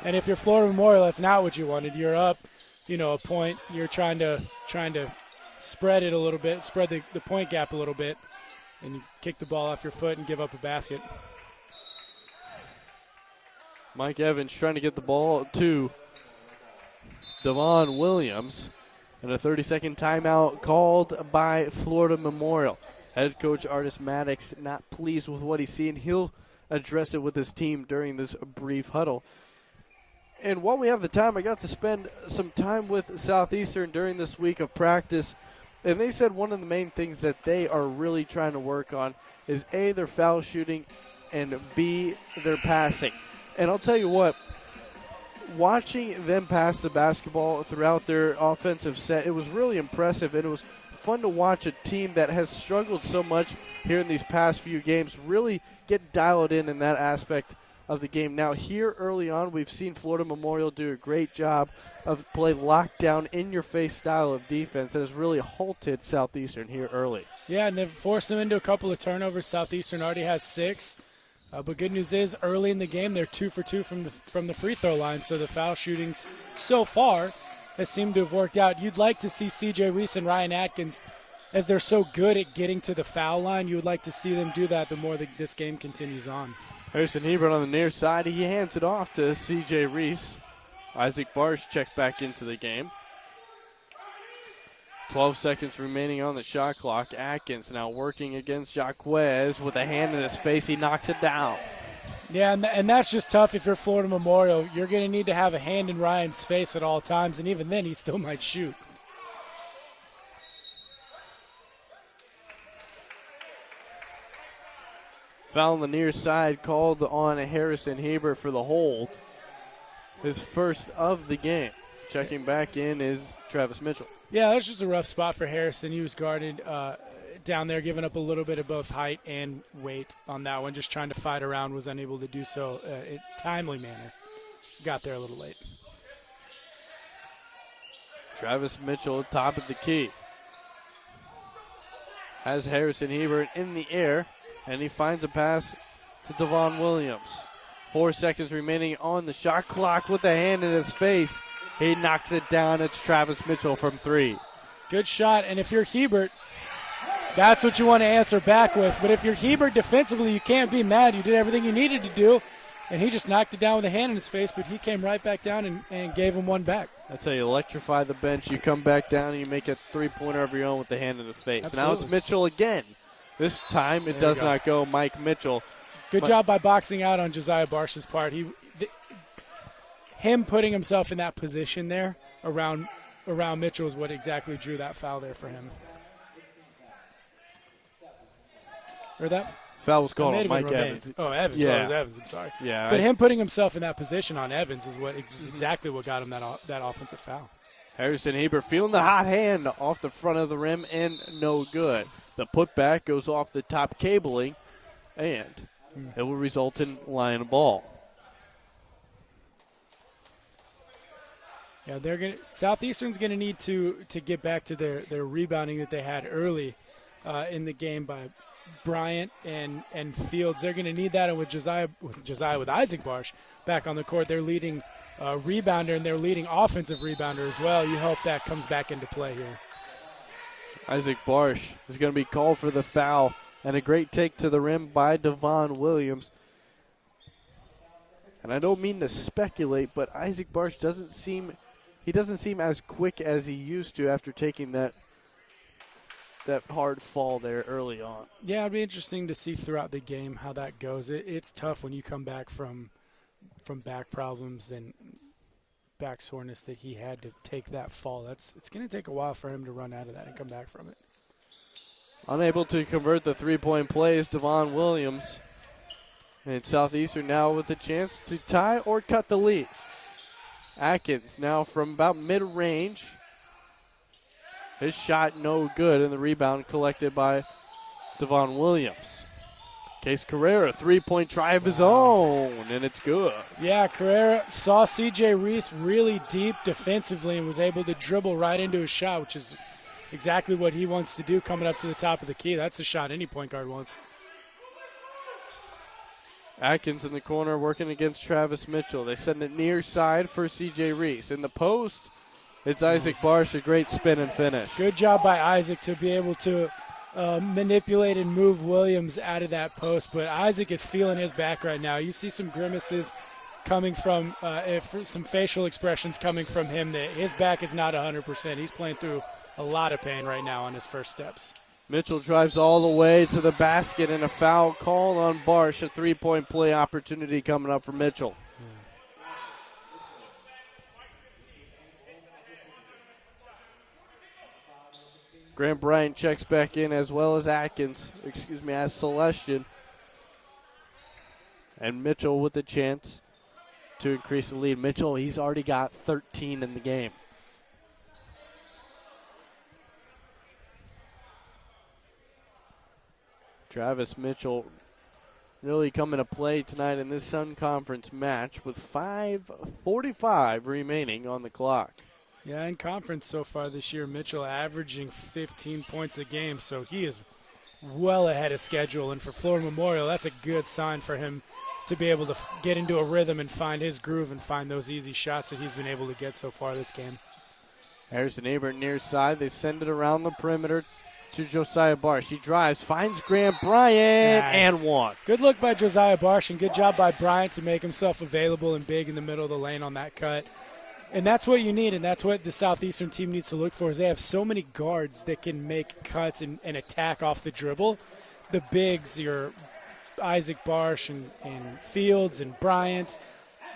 And if you're Florida Memorial, that's not what you wanted. You're up, a point. You're trying to spread it a little bit, spread the point gap a little bit, and you kick the ball off your foot and give up a basket. Mike Evans trying to get the ball to Devon Williams, and a 30-second timeout called by Florida Memorial. Head coach Artis Maddox not pleased with what he's seen. He'll address it with his team during this brief huddle. And while we have the time, I got to spend some time with Southeastern during this week of practice, and they said one of the main things that they are really trying to work on is A, their foul shooting, and B, their passing. And I'll tell you what, watching them pass the basketball throughout their offensive set, it was really impressive, and it was fun to watch a team that has struggled so much here in these past few games really get dialed in that aspect of the game. Now, here early on, we've seen Florida Memorial do a great job of play lockdown, in-your-face style of defense that has really halted Southeastern here early. Yeah, and they've forced them into a couple of turnovers. Southeastern already has 6. But good news is, early in the game, they're 2 for 2 from the free throw line. So the foul shootings so far has seemed to have worked out. You'd like to see CJ Reese and Ryan Atkins, as they're so good at getting to the foul line, you would like to see them do that the more this game continues on. Harrison Hebert on the near side. He hands it off to C.J. Reese. Isaac Barsh checked back into the game. 12 seconds remaining on the shot clock. Atkins now working against Jaquez with a hand in his face. He knocks it down. Yeah, and that's just tough if you're Florida Memorial. You're going to need to have a hand in Ryan's face at all times, and even then he still might shoot. Foul on the near side called on Harrison Hebert for the hold. His first of the game. Checking back in is Travis Mitchell. Yeah, that's just a rough spot for Harrison. He was guarded down there, giving up a little bit of both height and weight on that one. Just trying to fight around, was unable to do so in a timely manner. Got there a little late. Travis Mitchell, top of the key. Has Harrison Hebert in the air, and he finds a pass to Devon Williams. 4 seconds remaining on the shot clock with a hand in his face. He knocks it down. It's Travis Mitchell from 3. Good shot, and if you're Hebert, that's what you want to answer back with. But if you're Hebert defensively, you can't be mad. You did everything you needed to do, and he just knocked it down with a hand in his face, but he came right back down and gave him one back. That's how you electrify the bench. You come back down and you make a three-pointer of your own with the hand in his face. Absolutely. Now it's Mitchell again. This time it does not go Mike Mitchell. Good job by boxing out on Josiah Barsh's part. Him putting himself in that position there around Mitchell is what exactly drew that foul there for him. Or that foul was called on Mike Evans. Oh, Evans. Yeah. Oh, it was Evans. I'm sorry. Yeah. But him putting himself in that position on Evans is exactly what got him that offensive foul. Harrison Hebert feeling the hot hand off the front of the rim and no good. The putback goes off the top cabling, and it will result in line ball. Yeah, Southeastern's gonna need to get back to their rebounding that they had early in the game by Bryant and Fields. They're gonna need that, and with Isaac Barsh back on the court, they're leading rebounder and they're leading offensive rebounder as well. You hope that comes back into play here. Isaac Barsh is going to be called for the foul, and a great take to the rim by Devon Williams. And I don't mean to speculate, but Isaac Barsh doesn't seem as quick as he used to after taking that hard fall there early on. Yeah, it'd be interesting to see throughout the game how that goes. It's tough when you come back from back problems and back soreness that he had to take that fall. It's going to take a while for him to run out of that and come back from it. Unable to convert the three-point play is Devon Williams. And Southeastern now with a chance to tie or cut the lead. Atkins now from about mid-range. His shot no good, and the rebound collected by Devon Williams. Case Carrera, three-point try of his own, and it's good. Yeah, Carrera saw C.J. Reese really deep defensively and was able to dribble right into his shot, which is exactly what he wants to do coming up to the top of the key. That's a shot any point guard wants. Atkins in the corner working against Travis Mitchell. They send it near side for C.J. Reese. In the post, it's Isaac Barsh, a great spin and finish. Good job by Isaac to be able to manipulate and move Williams out of that post. But Isaac is feeling his back right now. You see some grimaces coming from, some facial expressions coming from him that his back is not 100%. He's playing through a lot of pain right now on his first steps. Mitchell drives all the way to the basket, and a foul call on Barsh. A three-point play opportunity coming up for Mitchell. Grant Bryant checks back in as well as as Celestian. And Mitchell with the chance to increase the lead. Mitchell, he's already got 13 in the game. Travis Mitchell really coming to play tonight in this Sun Conference match with 5:45 remaining on the clock. Yeah, in conference so far this year, Mitchell averaging 15 points a game, so he is well ahead of schedule. And for Florida Memorial, that's a good sign for him to be able to get into a rhythm and find his groove and find those easy shots that he's been able to get so far this game. Harrison Abert near side. They send it around the perimeter to Josiah Barsh. He drives, finds Grant Bryant, Nice. and one. Good look by Josiah Barsh, and good job by Bryant to make himself available and big in the middle of the lane on that cut. And that's what you need, and that's what the Southeastern team needs to look for, is they have so many guards that can make cuts and attack off the dribble. The bigs, your Isaac Barsh and Fields and Bryant,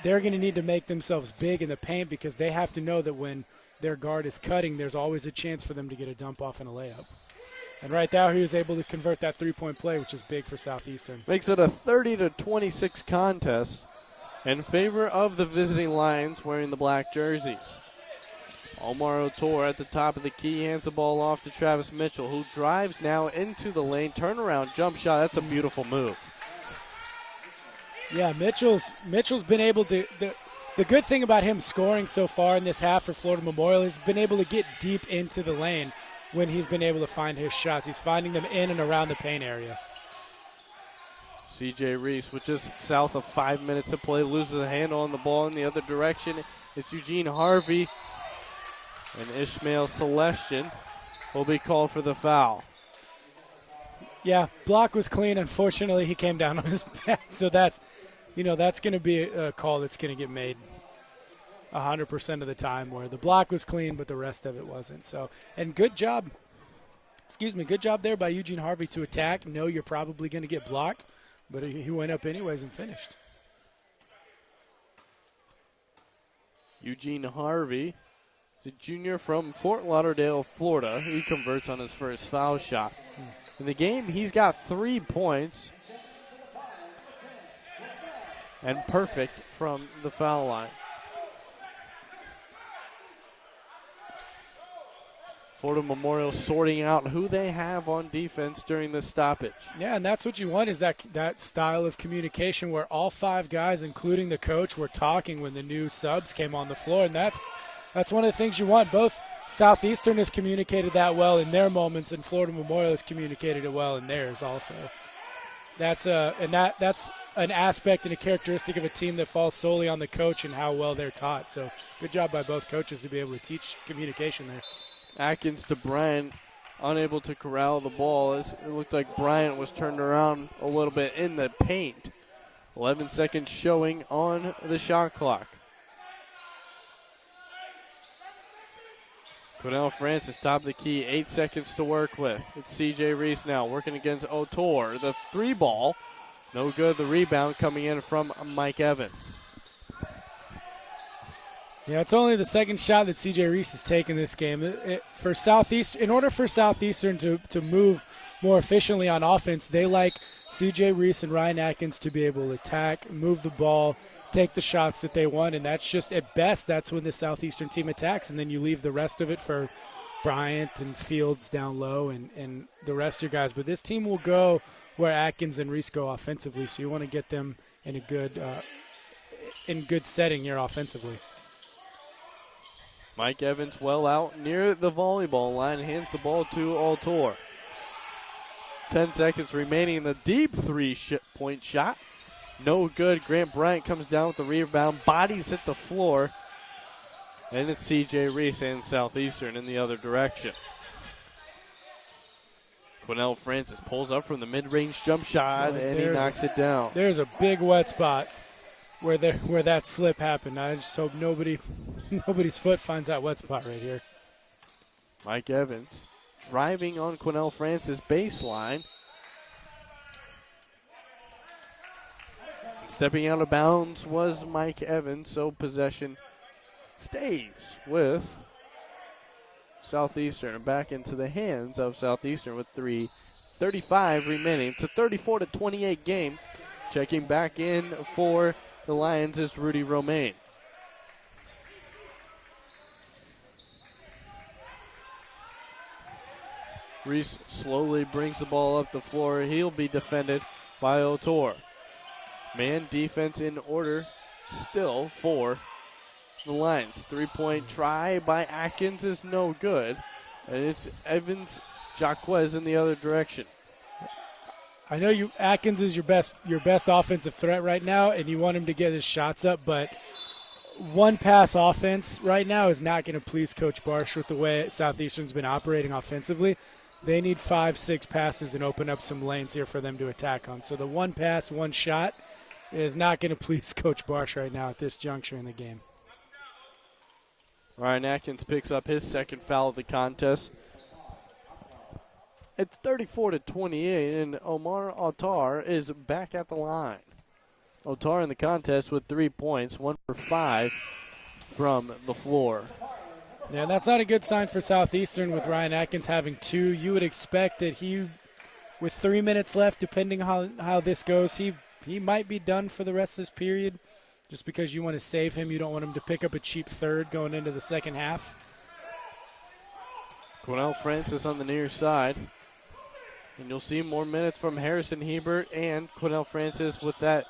they're going to need to make themselves big in the paint because they have to know that when their guard is cutting, there's always a chance for them to get a dump off and a layup. And right there, he was able to convert that three-point play, which is big for Southeastern. Makes it a 30-26 contest in favor of the visiting Lions wearing the black jerseys. Omar O'Toole at the top of the key, hands the ball off to Travis Mitchell, who drives now into the lane. Turnaround jump shot. That's a beautiful move. Yeah, Mitchell's been able to the good thing about him scoring so far in this half for Florida Memorial is been able to get deep into the lane when he's been able to find his shots. He's finding them in and around the paint area. C.J. Reese with just south of 5 minutes to play, loses a handle on the ball in the other direction. It's Eugene Harvey, and Ishmael Celestian will be called for the foul. Yeah, block was clean. Unfortunately, he came down on his back. So that's going to be a call that's going to get made 100% of the time, where the block was clean, but the rest of it wasn't. So, and good job there by Eugene Harvey to attack. Know you're probably going to get blocked, but he went up anyways and finished. Eugene Harvey is a junior from Fort Lauderdale, Florida. He converts on his first foul shot. In the game, he's got 3 points and perfect from the foul line. Florida Memorial sorting out who they have on defense during the stoppage. Yeah, and that's what you want, is that style of communication where all 5 guys, including the coach, were talking when the new subs came on the floor, and that's one of the things you want. Both Southeastern has communicated that well in their moments, and Florida Memorial has communicated it well in theirs also. That's an aspect and a characteristic of a team that falls solely on the coach and how well they're taught. So good job by both coaches to be able to teach communication there. Atkins to Bryant, unable to corral the ball. It looked like Bryant was turned around a little bit in the paint. 11 seconds showing on the shot clock. Quinnell Francis, top of the key, 8 seconds to work with. It's C.J. Reese now working against O'Toole. The 3 ball, no good. The rebound coming in from Mike Evans. Yeah, it's only the second shot that C.J. Reese has taken this game. For Southeast, in order for Southeastern to move more efficiently on offense, they like C.J. Reese and Ryan Atkins to be able to attack, move the ball, take the shots that they want, and that's just, at best, that's when the Southeastern team attacks, and then you leave the rest of it for Bryant and Fields down low and the rest of your guys. But this team will go where Atkins and Reese go offensively, so you want to get them in a good setting here offensively. Mike Evans well out near the volleyball line, hands the ball to O'Toole. 10 seconds remaining in the deep 3-point shot. No good. Grant Bryant comes down with the rebound. Bodies hit the floor. And it's C.J. Reese and Southeastern in the other direction. Quinnell Francis pulls up from the mid-range jump shot, and he knocks it down. There's a big wet spot where that slip happened. I just hope nobody's foot finds that wet spot right here. Mike Evans driving on Quinnell Francis baseline. Stepping out of bounds was Mike Evans, so possession stays with Southeastern and back into the hands of Southeastern with 3:35 remaining. It's a 34-28 game. Checking back in for the Lions is Rudy Romaine. Reese slowly brings the ball up the floor. He'll be defended by O'Toole. Man defense in order still for the Lions. 3-point try by Atkins is no good. And it's Evans Jacquez in the other direction. I know Atkins is your best offensive threat right now, and you want him to get his shots up, but one-pass offense right now is not going to please Coach Barsh with the way Southeastern's been operating offensively. They need 5-6 passes and open up some lanes here for them to attack on. So the one pass, one shot is not going to please Coach Barsh right now at this juncture in the game. Ryan Atkins picks up his second foul of the contest. It's 34-28, and Omar Ottar is back at the line. Ottar in the contest with 3 points, 1 for 5 from the floor. Yeah, that's not a good sign for Southeastern with Ryan Atkins having 2. You would expect that he, with 3 minutes left, depending on how this goes, he might be done for the rest of this period just because you want to save him. You don't want him to pick up a cheap third going into the second half. Quinnell Francis on the near side. And you'll see more minutes from Harrison Hebert and Quinnell Francis with that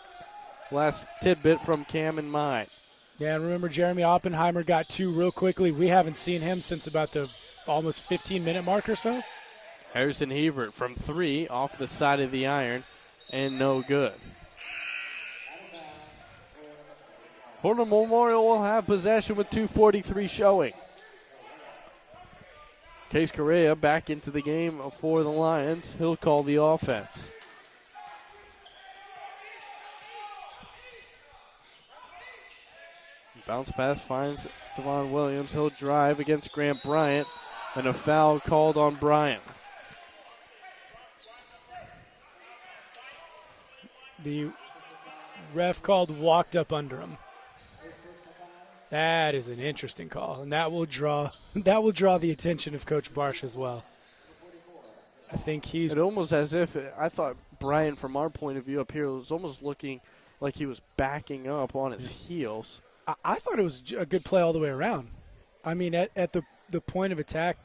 last tidbit from Cam in mind. Yeah, and remember Jeremy Oppenheimer got 2 real quickly. We haven't seen him since about the almost 15-minute mark or so. Harrison Hebert from 3 off the side of the iron and no good. Fordham Memorial will have possession with 2:43 showing. Case Correa back into the game for the Lions. He'll call the offense. Bounce pass finds Devon Williams. He'll drive against Grant Bryant, and a foul called on Bryant. The ref called walked up under him. That is an interesting call, and that will draw the attention of Coach Barsh as well. I think he's. It almost as if I thought Bryant, from our point of view up here, was almost looking like he was backing up on his heels. I thought it was a good play all the way around. I mean, at the point of attack,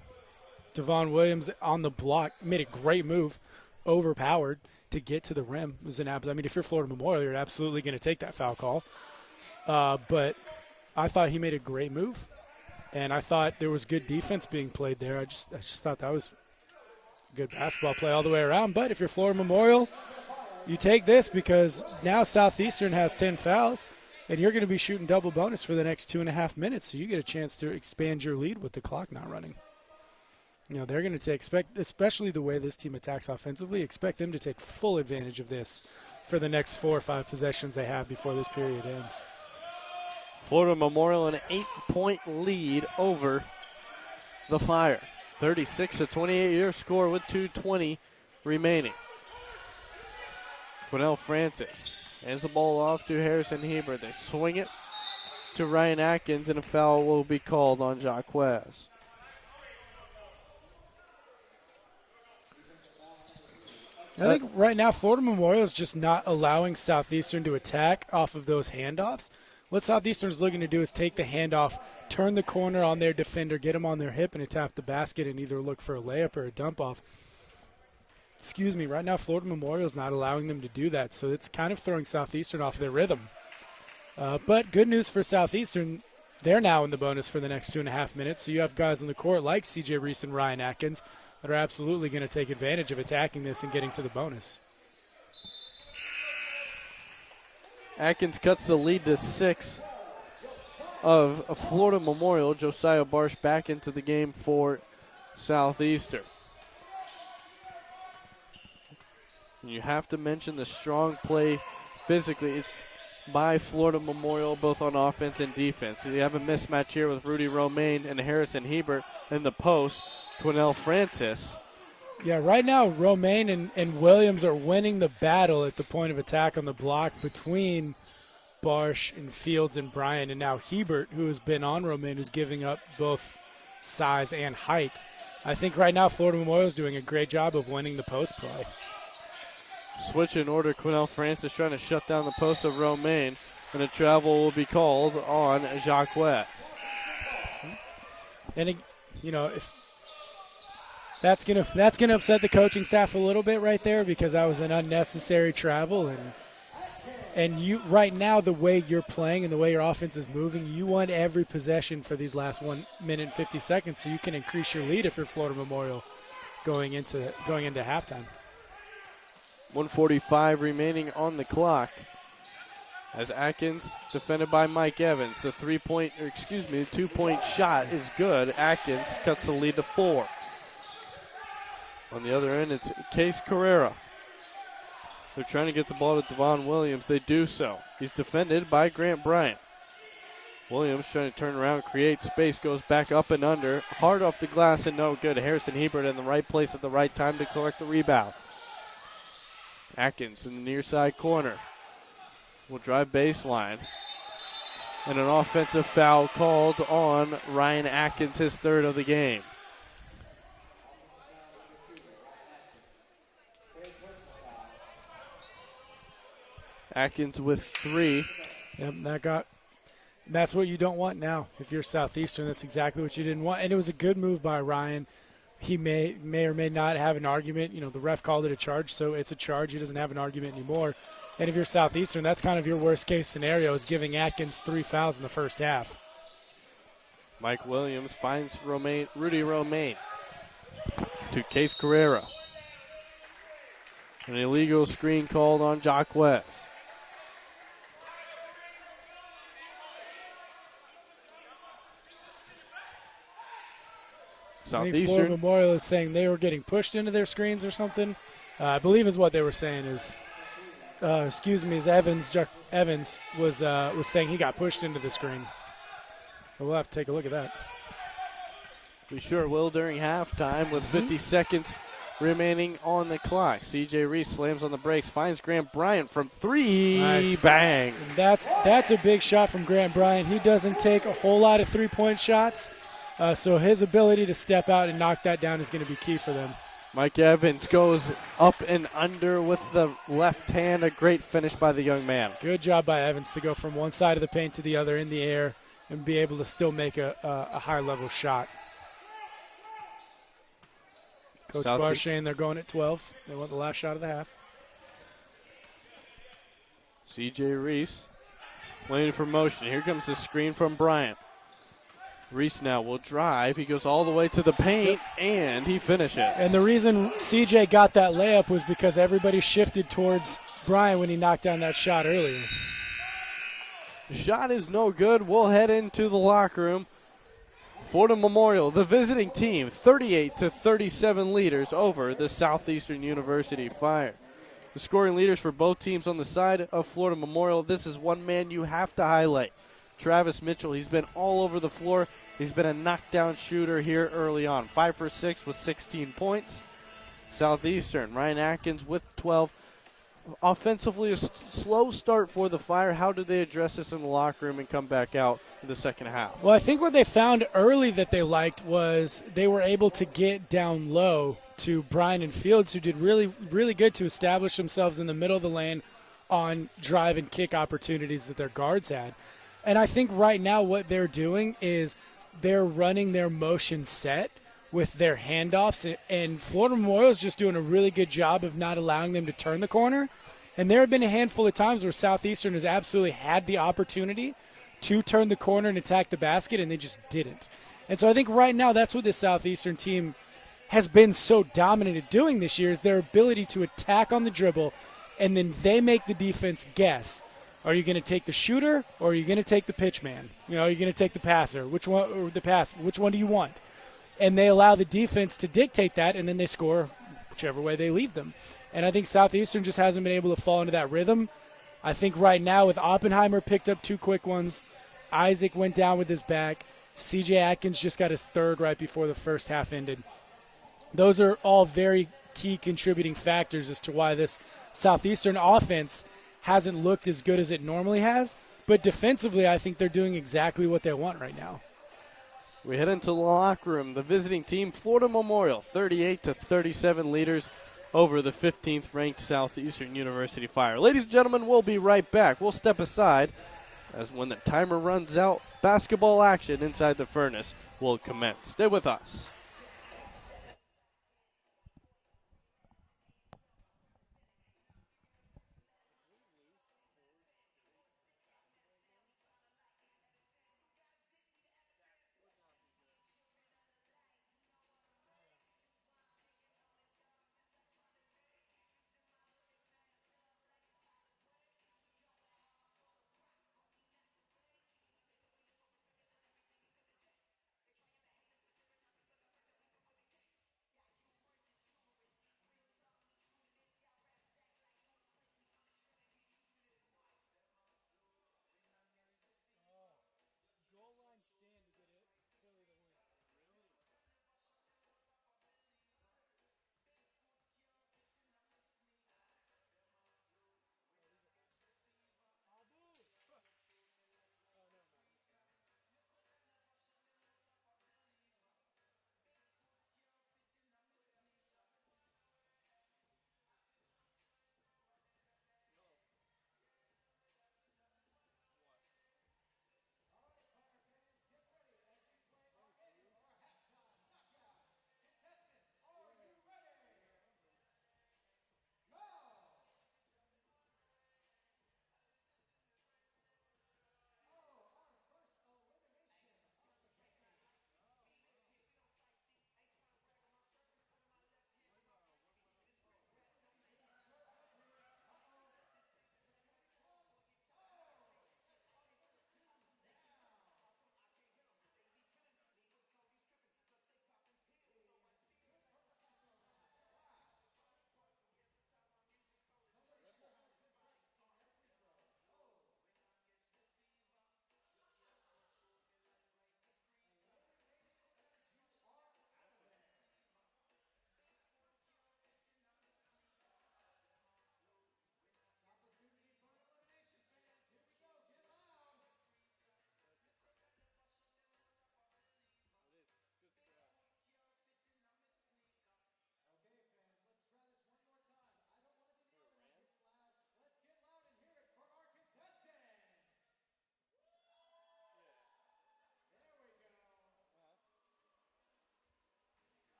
Devon Williams on the block made a great move, overpowered to get to the rim. It was I mean, if you're Florida Memorial, you're absolutely going to take that foul call. But I thought he made a great move, and I thought there was good defense being played there. I just thought that was good basketball play all the way around. But if you're Florida Memorial, you take this because now Southeastern has 10 fouls. And you're going to be shooting double bonus for the next 2.5 minutes, so you get a chance to expand your lead with the clock not running. You know, they're going to expect, especially the way this team attacks offensively, expect them to take full advantage of this for the next 4 or 5 possessions they have before this period ends. Florida Memorial an 8-point lead over the Fire. 36-28 your score with 2:20 remaining. Quinnell Francis hands the ball off to Harrison Hebert. They swing it to Ryan Atkins, and a foul will be called on Jaquez. I think right now Florida Memorial is just not allowing Southeastern to attack off of those handoffs. What Southeastern is looking to do is take the handoff, turn the corner on their defender, get them on their hip, and attack the basket and either look for a layup or a dump off. Right now Florida Memorial is not allowing them to do that, so it's kind of throwing Southeastern off their rhythm. But good news for Southeastern, they're now in the bonus for the next 2.5 minutes, so you have guys on the court like C.J. Reese and Ryan Atkins that are absolutely going to take advantage of attacking this and getting to the bonus. Atkins cuts the lead to 6 of Florida Memorial. Josiah Barsh back into the game for Southeastern. You have to mention the strong play physically by Florida Memorial, both on offense and defense. So you have a mismatch here with Rudy Romaine and Harrison Hebert in the post. Quinnell Francis. Yeah, right now Romaine and Williams are winning the battle at the point of attack on the block between Barsh and Fields and Bryant, and now Hebert, who has been on Romaine, who's giving up both size and height. I think right now Florida Memorial is doing a great job of winning the post play. Switch in order. Quinnell Francis trying to shut down the post of Romaine, and a travel will be called on Jaquet. And if that's gonna upset the coaching staff a little bit right there, because that was an unnecessary travel, and you right now the way you're playing and the way your offense is moving, you want every possession for these last 1 minute and 50 seconds so you can increase your lead if you're Florida Memorial going into halftime. 1:45 remaining on the clock as Atkins defended by Mike Evans. The 2-point shot is good. Atkins cuts the lead to 4. On the other end, it's Case Carrera. They're trying to get the ball to Devon Williams. They do so. He's defended by Grant Bryant. Williams trying to turn around, create space, goes back up and under. Hard off the glass and no good. Harrison Hebert in the right place at the right time to collect the rebound. Atkins in the near side corner will drive baseline. And an offensive foul called on Ryan Atkins, his 3rd of the game. Atkins with 3. Yep, that's what you don't want now. If you're Southeastern, that's exactly what you didn't want. And it was a good move by Ryan. He may or may not have an argument. You know, the ref called it a charge, so it's a charge. He doesn't have an argument anymore. And if you're Southeastern, that's kind of your worst-case scenario, is giving Atkins 3 fouls in the first half. Mike Williams finds Rudy Romaine to Case Carrera. An illegal screen called on Jacquez. I think Florida Memorial is saying they were getting pushed into their screens or something. I believe is what they were saying is, Evans was saying he got pushed into the screen. But we'll have to take a look at that. We sure will during halftime with 50 seconds remaining on the clock. C.J. Reese slams on the brakes, finds Grant Bryant from 3. Nice. Bang. And that's a big shot from Grant Bryant. He doesn't take a whole lot of three-point shots. So his ability to step out and knock that down is going to be key for them. Mike Evans goes up and under with the left hand. A great finish by the young man. Good job by Evans to go from one side of the paint to the other in the air and be able to still make a high-level shot. Coach Barr saying they're going at 12. They want the last shot of the half. C.J. Reese waiting for motion. Here comes the screen from Bryant. Reese now will drive. He goes all the way to the paint, and he finishes. And the reason CJ got that layup was because everybody shifted towards Brian when he knocked down that shot earlier. Shot is no good. We'll head into the locker room. Florida Memorial, the visiting team, 38-37 leaders over the Southeastern University Fire. The scoring leaders for both teams on the side of Florida Memorial. This is one man you have to highlight. Travis Mitchell, he's been all over the floor. He's been a knockdown shooter here early on. 5 for 6 with 16 points. Southeastern, Ryan Atkins with 12. Offensively, a slow start for the Fire. How do they address this in the locker room and come back out in the second half? Well, I think what they found early that they liked was they were able to get down low to Bryan and Fields, who did really, really good to establish themselves in the middle of the lane on drive and kick opportunities that their guards had. And I think right now what they're doing is they're running their motion set with their handoffs, and Florida Memorial is just doing a really good job of not allowing them to turn the corner. And there have been a handful of times where Southeastern has absolutely had the opportunity to turn the corner and attack the basket, and they just didn't. And so I think right now that's what the Southeastern team has been so dominant at doing this year, is their ability to attack on the dribble, and then they make the defense guess. Are you going to take the shooter, or are you going to take the pitch man? You know, are you going to take the passer? Which one, or the pass? Which one do you want? And they allow the defense to dictate that, and then they score whichever way they leave them. And I think Southeastern just hasn't been able to fall into that rhythm. I think right now with Oppenheimer picked up 2 quick ones. Isaac went down with his back. C.J. Atkins just got his 3rd right before the first half ended. Those are all very key contributing factors as to why this Southeastern offense hasn't looked as good as it normally has. But defensively, I think they're doing exactly what they want right now. We head into the locker room. The visiting team, Florida Memorial, 38-37 leaders over the 15th ranked Southeastern University Fire. Ladies and gentlemen, we'll be right back. We'll step aside as when the timer runs out, basketball action inside the furnace will commence. Stay with us.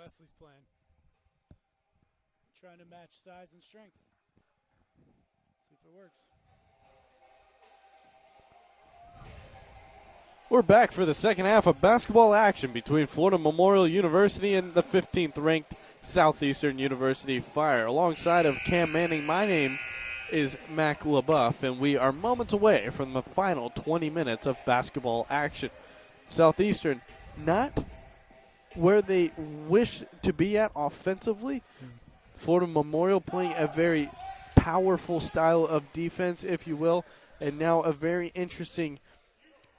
Wesley's playing. Trying to match size and strength. See if it works. We're back for the second half of basketball action between Florida Memorial University and the 15th ranked Southeastern University Fire. Alongside of Cam Manning, my name is Mac LaBeouf, and we are moments away from the final 20 minutes of basketball action. Southeastern not where they wish to be at offensively. Florida Memorial playing a very powerful style of defense, if you will, and now a very interesting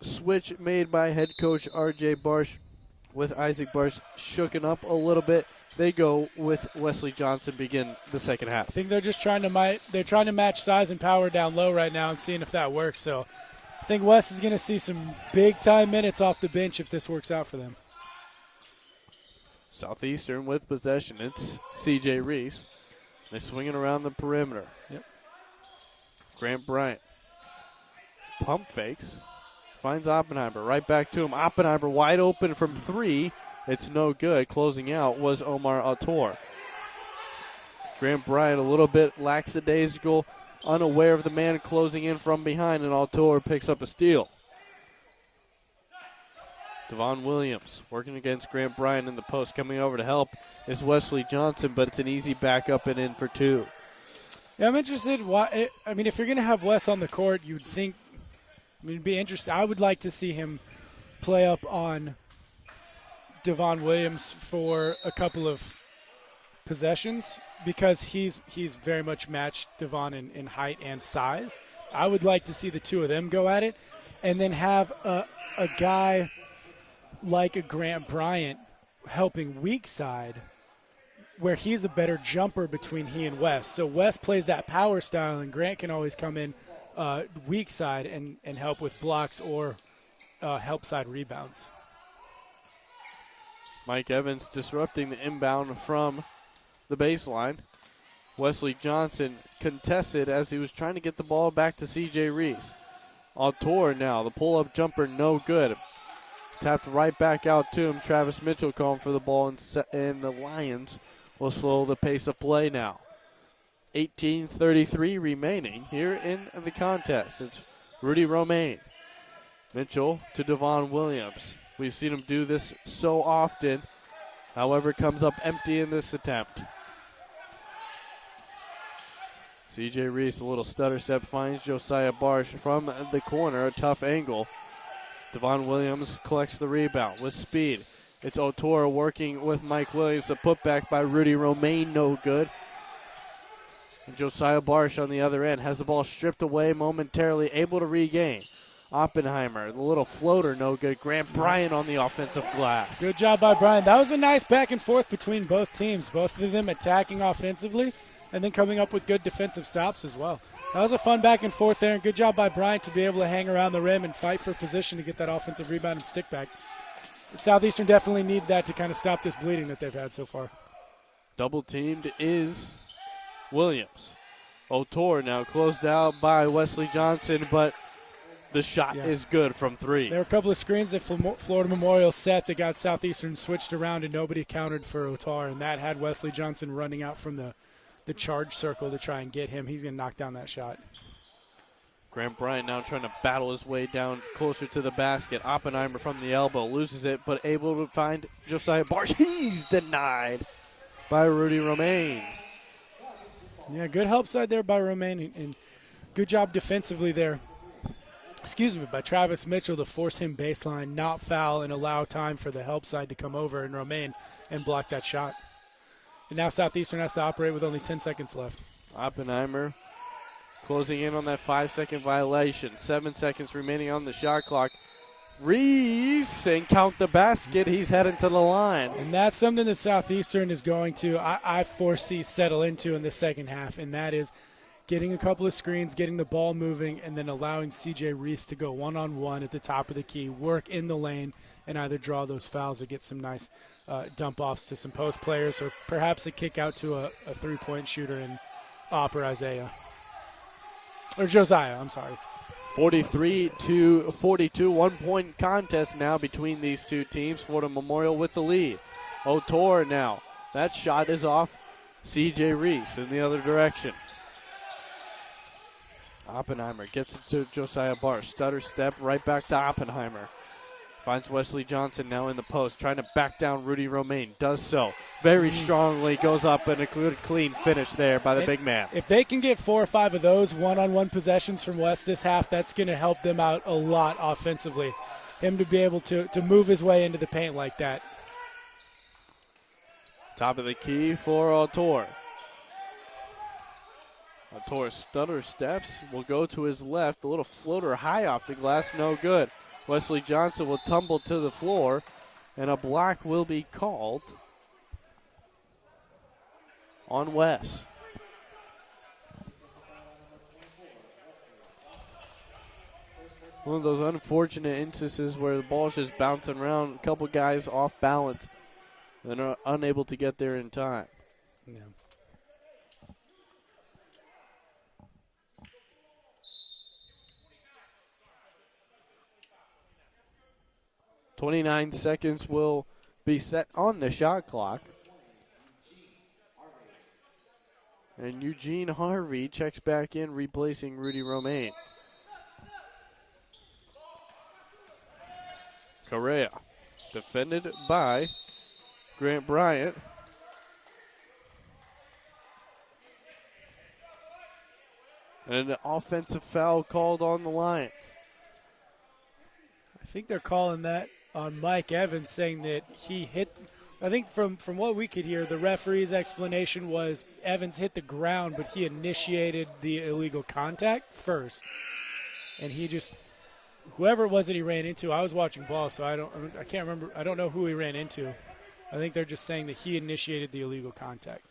switch made by head coach R.J. Barsh with Isaac Barsh shooken up a little bit. They go with Wesley Johnson begin the second half. I think they're just trying to match size and power down low right now and seeing if that works. So I think Wes is going to see some big-time minutes off the bench if this works out for them. Southeastern with possession. It's C.J. Reese. They swing it around the perimeter. Yep. Grant Bryant. Pump fakes. Finds Oppenheimer. Right back to him. Oppenheimer wide open from three. It's no good. Closing out was Omar Autor. Grant Bryant a little bit lackadaisical, unaware of the man closing in from behind, and Autor picks up a steal. Devon Williams working against Grant Bryant in the post. Coming over to help is Wesley Johnson, but it's an easy backup and in for two. Yeah, I'm interested. If you're going to have Wes on the court, you'd think, it'd be interesting. I would like to see him play up on Devon Williams for a couple of possessions because he's very much matched Devon in height and size. I would like to see the two of them go at it and then have a guy like a Grant Bryant helping weak side where he's a better jumper between he and Wes. So Wes plays that power style and Grant can always come in weak side and help with blocks or help side rebounds. Mike Evans disrupting the inbound from the baseline. Wesley Johnson contested as he was trying to get the ball back to C.J. Reese. Autor now, the pull-up jumper no good. Tapped right back out to him. Travis Mitchell calling for the ball, and the Lions will slow the pace of play now. 18:33 remaining here in the contest. It's Rudy Romaine. Mitchell to Devon Williams. We've seen him do this so often. However, comes up empty in this attempt. C.J. Reese, a little stutter step, finds Josiah Barsh from the corner, a tough angle. Devon Williams collects the rebound with speed. It's Autor working with Mike Williams. A putback by Rudy Romaine, no good. And Josiah Barsh on the other end has the ball stripped away momentarily, able to regain. Oppenheimer, the little floater, no good. Grant Bryant on the offensive glass. Good job by Bryant. That was a nice back and forth between both teams, both of them attacking offensively and then coming up with good defensive stops as well. That was a fun back and forth there, and good job by Bryant to be able to hang around the rim and fight for position to get that offensive rebound and stick back. Southeastern definitely need that to kind of stop this bleeding that they've had so far. Double teamed is Williams. Autor now closed out by Wesley Johnson, but the shot is good from three. There were a couple of screens that Florida Memorial set that got Southeastern switched around, and nobody countered for Autor, and that had Wesley Johnson running out from the charge circle to try and get him. He's going to knock down that shot. Grant Bryant now trying to battle his way down closer to the basket. Oppenheimer from the elbow loses it, but able to find Josiah Barsh. He's denied by Rudy Romaine. Yeah, good help side there by Romaine, and good job defensively there. By Travis Mitchell to force him baseline, not foul, and allow time for the help side to come over and Romaine and block that shot. And now Southeastern has to operate with only 10 seconds left. Oppenheimer closing in on that 5-second violation. 7 seconds remaining on the shot clock. Reese, and count the basket. He's heading to the line. And that's something that Southeastern is going to, I foresee, settle into in the second half, and that is getting a couple of screens, getting the ball moving, and then allowing C.J. Reese to go one-on-one at the top of the key, work in the lane, and either draw those fouls or get some nice dump-offs to some post players, or perhaps a kick out to a three-point shooter in Opp or Isaiah. Or Josiah, I'm sorry. 43-42, 1-point contest now between these two teams. Florida Memorial with the lead. O'Toole now. That shot is off C.J. Reese in the other direction. Oppenheimer gets it to Josiah Barsh. Stutter step right back to Oppenheimer. Finds Wesley Johnson now in the post, trying to back down Rudy Romaine. Does so very strongly. Goes up, and a good clean finish there by the big man. If they can get 4 or 5 of those one-on-one possessions from West this half, that's going to help them out a lot offensively. Him to be able to move his way into the paint like that. Top of the key for O'Toole. O'Toole stutter steps, will go to his left. A little floater high off the glass, no good. Wesley Johnson will tumble to the floor, and a block will be called on Wes. One of those unfortunate instances where the ball's just bouncing around, a couple guys off balance and are unable to get there in time. Yeah. 29 seconds will be set on the shot clock. And Eugene Harvey checks back in, replacing Rudy Romaine. Correa, defended by Grant Bryant. And an offensive foul called on the Lions. I think they're calling that on Mike Evans, saying that he hit. I think from what we could hear, the referee's explanation was Evans hit the ground, but he initiated the illegal contact first. And he just, whoever it was that he ran into, I was watching ball, so I can't remember. I don't know who he ran into. I think they're just saying that he initiated the illegal contact.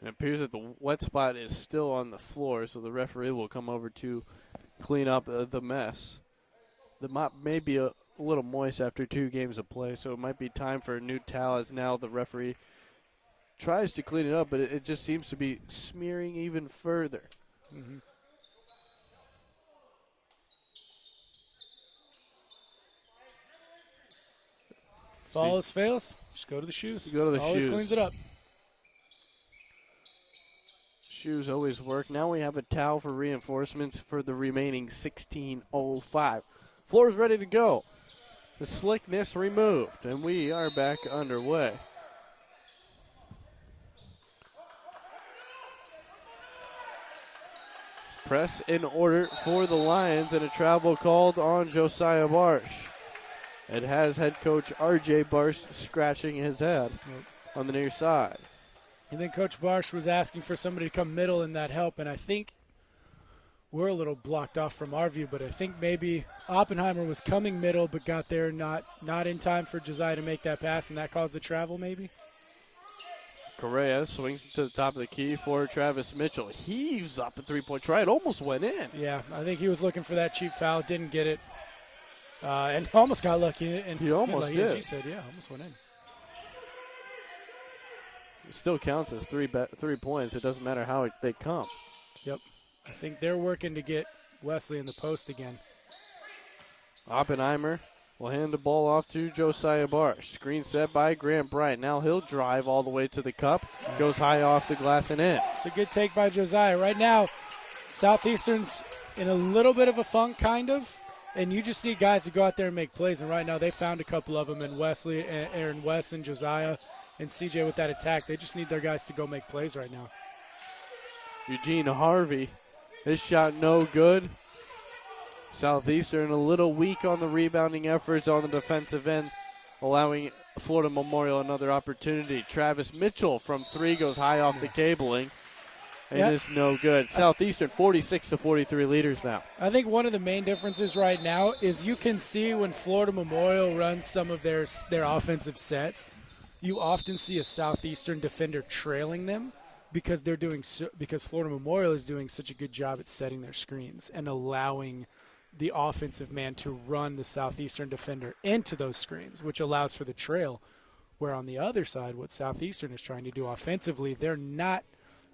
It appears that the wet spot is still on the floor, so the referee will come over to clean up the mess. The mop may be a little moist after 2 games of play, so it might be time for a new towel as now the referee tries to clean it up, but it just seems to be smearing even further. Mm-hmm. Follows, fails, just go to the shoes. Go to the Always shoes. cleans it up. Shoes always work. Now we have a towel for reinforcements for the remaining 16:05. Floor's ready to go. The slickness removed, and we are back underway. Press in order for the Lions, and a travel called on Josiah Barsh. It has head coach R.J. Barsh scratching his head on the near side. And then Coach Barsh was asking for somebody to come middle in that help, and I think we're a little blocked off from our view, but I think maybe Oppenheimer was coming middle but got there not in time for Josiah to make that pass, and that caused the travel maybe. Correa swings to the top of the key for Travis Mitchell. Heaves up a three-point try. It almost went in. Yeah, I think he was looking for that cheap foul, didn't get it, and almost got lucky. And he almost did. As you said, yeah, almost went in. It still counts as 3 points. It doesn't matter how they come. Yep. I think they're working to get Wesley in the post again. Oppenheimer will hand the ball off to Josiah Barsh. Screen set by Grant Bryant. Now he'll drive all the way to the cup. Nice. Goes high off the glass and in. It's a good take by Josiah. Right now, Southeastern's in a little bit of a funk, kind of. And you just need guys to go out there and make plays. And right now they found a couple of them in Wesley, Aaron West, and Josiah. And CJ with that attack. They just need their guys to go make plays right now. Eugene Harvey, his shot no good. Southeastern a little weak on the rebounding efforts on the defensive end, allowing Florida Memorial another opportunity. Travis Mitchell from 3 goes high off the cabling. And it's no good. Southeastern 46-43 leaders now. I think one of the main differences right now is you can see when Florida Memorial runs some of their offensive sets, you often see a Southeastern defender trailing them because because Florida Memorial is doing such a good job at setting their screens and allowing the offensive man to run the Southeastern defender into those screens, which allows for the trail. Where on the other side, what Southeastern is trying to do offensively, they're not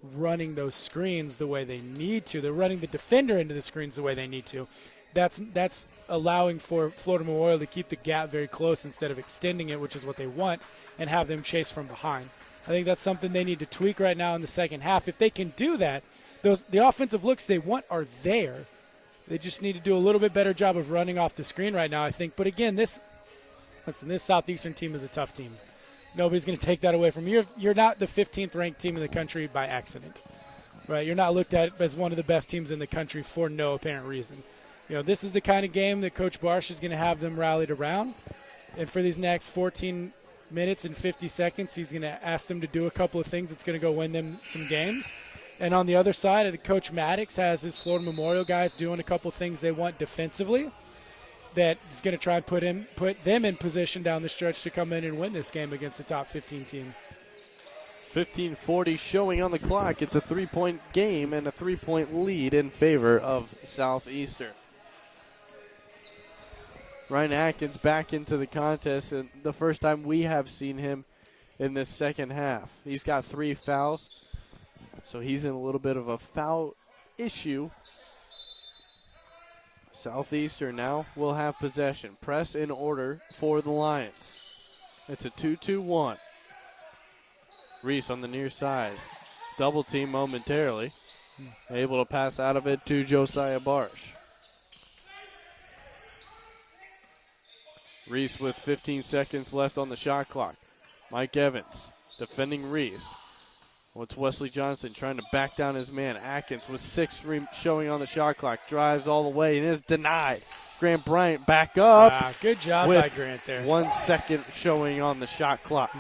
running those screens the way they need to. They're running the defender into the screens the way they need to. that's allowing for Florida Memorial to keep the gap very close instead of extending it, which is what they want, and have them chase from behind. I think that's something they need to tweak right now in the second half. If they can do that, the offensive looks they want are there. They just need to do a little bit better job of running off the screen right now, I think. But again, this Southeastern team is a tough team. Nobody's going to take that away from you. You're not the 15th ranked team in the country by accident, right? You're not looked at as one of the best teams in the country for no apparent reason. This is the kind of game that Coach Barsh is going to have them rallied around. And for these next 14 minutes and 50 seconds, he's going to ask them to do a couple of things that's going to go win them some games. And on the other side, Coach Maddox has his Florida Memorial guys doing a couple of things they want defensively that is going to try and put them in position down the stretch to come in and win this game against the top 15 team. 15:40 showing on the clock. It's a 3-point game and a 3-point lead in favor of Southeastern. Ryan Atkins back into the contest, and the first time we have seen him in this second half. He's got 3 fouls, so he's in a little bit of a foul issue. Southeastern now will have possession. Press in order for the Lions. It's a 2-2-1. Reese on the near side. Double team momentarily. Able to pass out of it to Josiah Barsh. Reese with 15 seconds left on the shot clock. Mike Evans defending Reese. It's Wesley Johnson trying to back down his man. Atkins with 6 showing on the shot clock. Drives all the way and is denied. Grant Bryant back up. Wow, good job by Grant there. 1 second showing on the shot clock.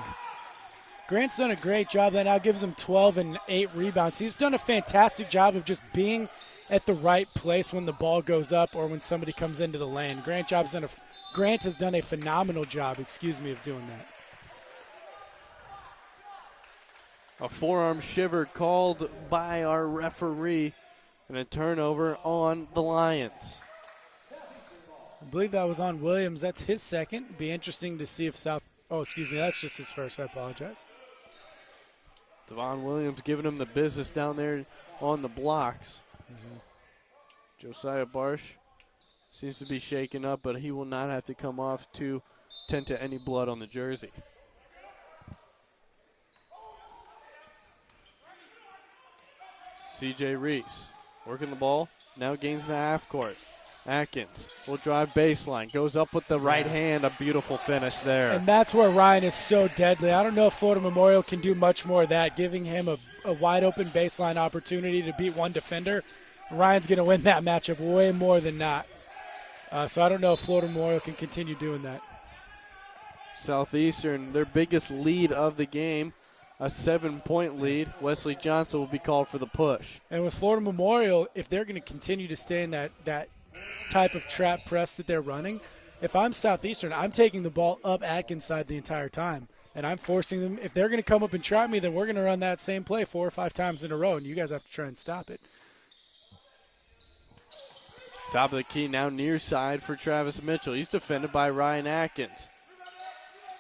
Grant's done a great job. That now gives him 12 and 8 rebounds. He's done a fantastic job of just being at the right place when the ball goes up or when somebody comes into the lane. Grant has done a phenomenal job, of doing that. A forearm shiver called by our referee and a turnover on the Lions. I believe that was on Williams. That's his second. Be interesting to see if that's just his first. I apologize. Devon Williams giving him the business down there on the blocks. Josiah Barsh seems to be shaken up, but he will not have to come off to tend to any blood on the jersey. C.J. Reese working the ball, now gains the half court. Atkins will drive baseline, goes up with the right hand, a beautiful finish there. And that's where Ryan is so deadly. I don't know if Florida Memorial can do much more of that, giving him a wide open baseline opportunity to beat one defender. Ryan's going to win that matchup way more than not. So I don't know if Florida Memorial can continue doing that. Southeastern, their biggest lead of the game, a 7-point lead. Wesley Johnson will be called for the push. And with Florida Memorial, if they're going to continue to stay in that type of trap press that they're running, if I'm Southeastern, I'm taking the ball up Atkins' side the entire time. And I'm forcing them. If they're going to come up and trap me, then we're going to run that same play 4 or 5 times in a row, and you guys have to try and stop it. Top of the key now near side for Travis Mitchell. He's defended by Ryan Atkins.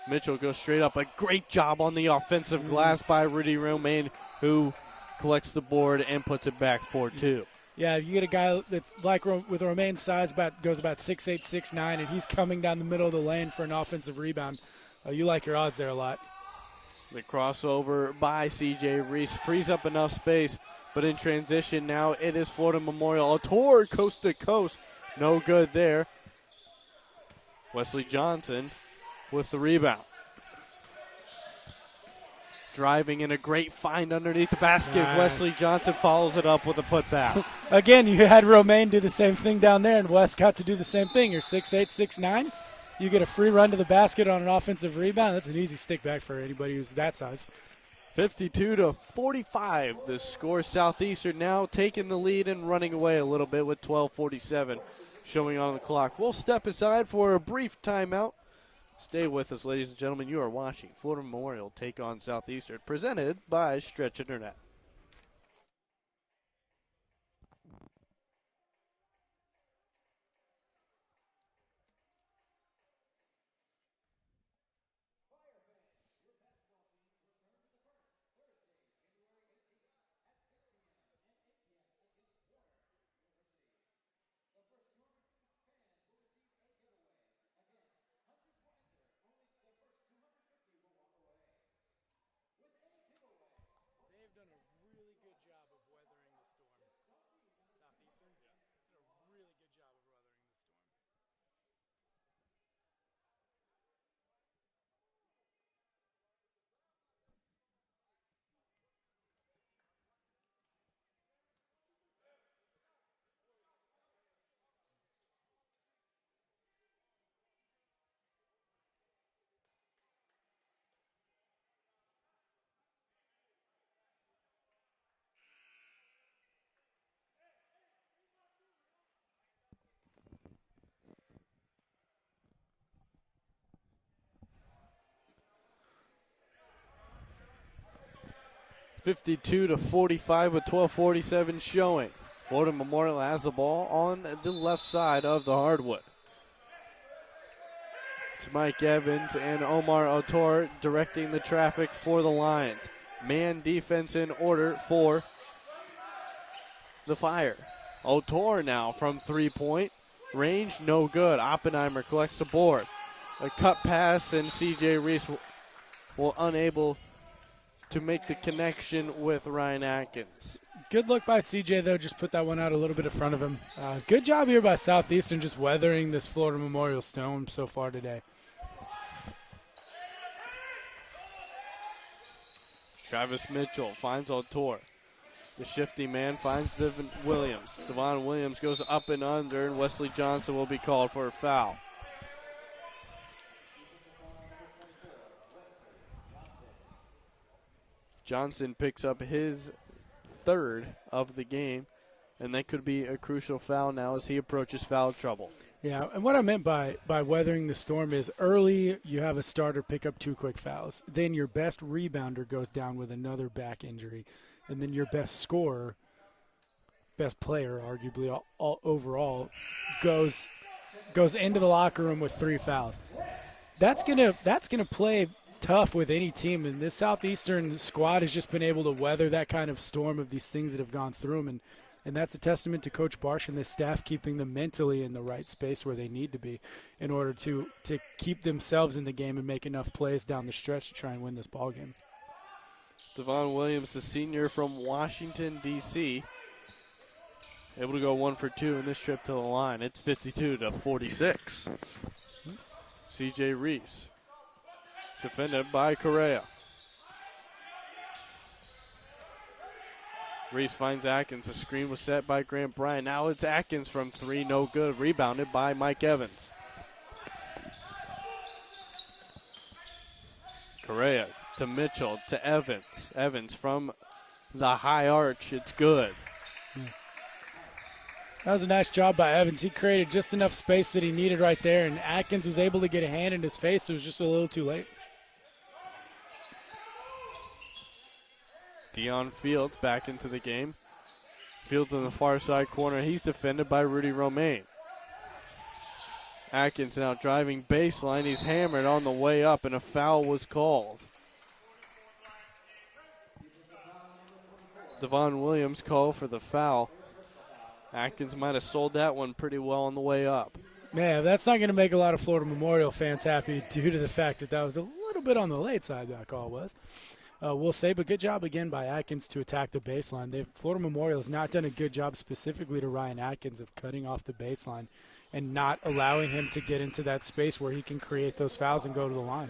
Mitchell goes straight up. A great job on the offensive glass by Rudy Romaine, who collects the board and puts it back 4-2. Yeah, if you get a guy that's like with Romaine's size, goes about 6'8", 6'9", and he's coming down the middle of the lane for an offensive rebound, you like your odds there a lot. The crossover by C.J. Reese frees up enough space, but in transition now it is Florida Memorial. A tour coast to coast. No good there. Wesley Johnson with the rebound. Driving in a great find underneath the basket. Nice. Wesley Johnson follows it up with a putback. Again, you had Romaine do the same thing down there, and Wes got to do the same thing. You're 6'8", 6'9". You get a free run to the basket on an offensive rebound. That's an easy stick back for anybody who's that size. 52-45. The score. Southeastern now taking the lead and running away a little bit with 12:47 showing on the clock. We'll step aside for a brief timeout. Stay with us, ladies and gentlemen. You are watching Florida Memorial take on Southeastern, presented by Stretch Internet. 52-45 with 12:47 showing. Florida Memorial has the ball on the left side of the hardwood. It's Mike Evans and Omar Otor directing the traffic for the Lions. Man defense in order for the Fire. Otor now from three-point range, no good. Oppenheimer collects the board. A cut pass, and C.J. Reese will unable to make the connection with Ryan Atkins. Good look by CJ, though. Just put that one out a little bit in front of him. Good job here by Southeastern just weathering this Florida Memorial storm so far today. Travis Mitchell finds Otor. The shifty man finds Devon Williams. Devon Williams goes up and under, and Wesley Johnson will be called for a foul. Johnson picks up his third of the game, and that could be a crucial foul now as he approaches foul trouble. Yeah, and what I meant by weathering the storm is early you have a starter pick up 2 quick fouls. Then your best rebounder goes down with another back injury. And then your best scorer, best player arguably all overall, goes into the locker room with 3 fouls. That's gonna play tough with any team, and this Southeastern squad has just been able to weather that kind of storm of these things that have gone through them, and that's a testament to Coach Barsh and the staff keeping them mentally in the right space where they need to be in order to keep themselves in the game and make enough plays down the stretch to try and win this ball game. Devon Williams, the senior from Washington, D.C., able to go 1 for 2 in this trip to the line. It's 52-46. C.J. Reese, defended by Correa. Reese finds Atkins. The screen was set by Grant Bryant. Now it's Atkins from 3, no good. Rebounded by Mike Evans. Correa to Mitchell to Evans. Evans from the high arch. It's good. That was a nice job by Evans. He created just enough space that he needed right there, and Atkins was able to get a hand in his face. It was just a little too late. Dion Fields back into the game. Fields in the far side corner. He's defended by Rudy Romaine. Atkins now driving baseline. He's hammered on the way up, and a foul was called. Devon Williams called for the foul. Atkins might have sold that one pretty well on the way up. Man, that's not going to make a lot of Florida Memorial fans happy due to the fact that was a little bit on the late side, that call was. We'll say, but good job again by Atkins to attack the baseline. Florida Memorial has not done a good job specifically to Ryan Atkins of cutting off the baseline and not allowing him to get into that space where he can create those fouls and go to the line.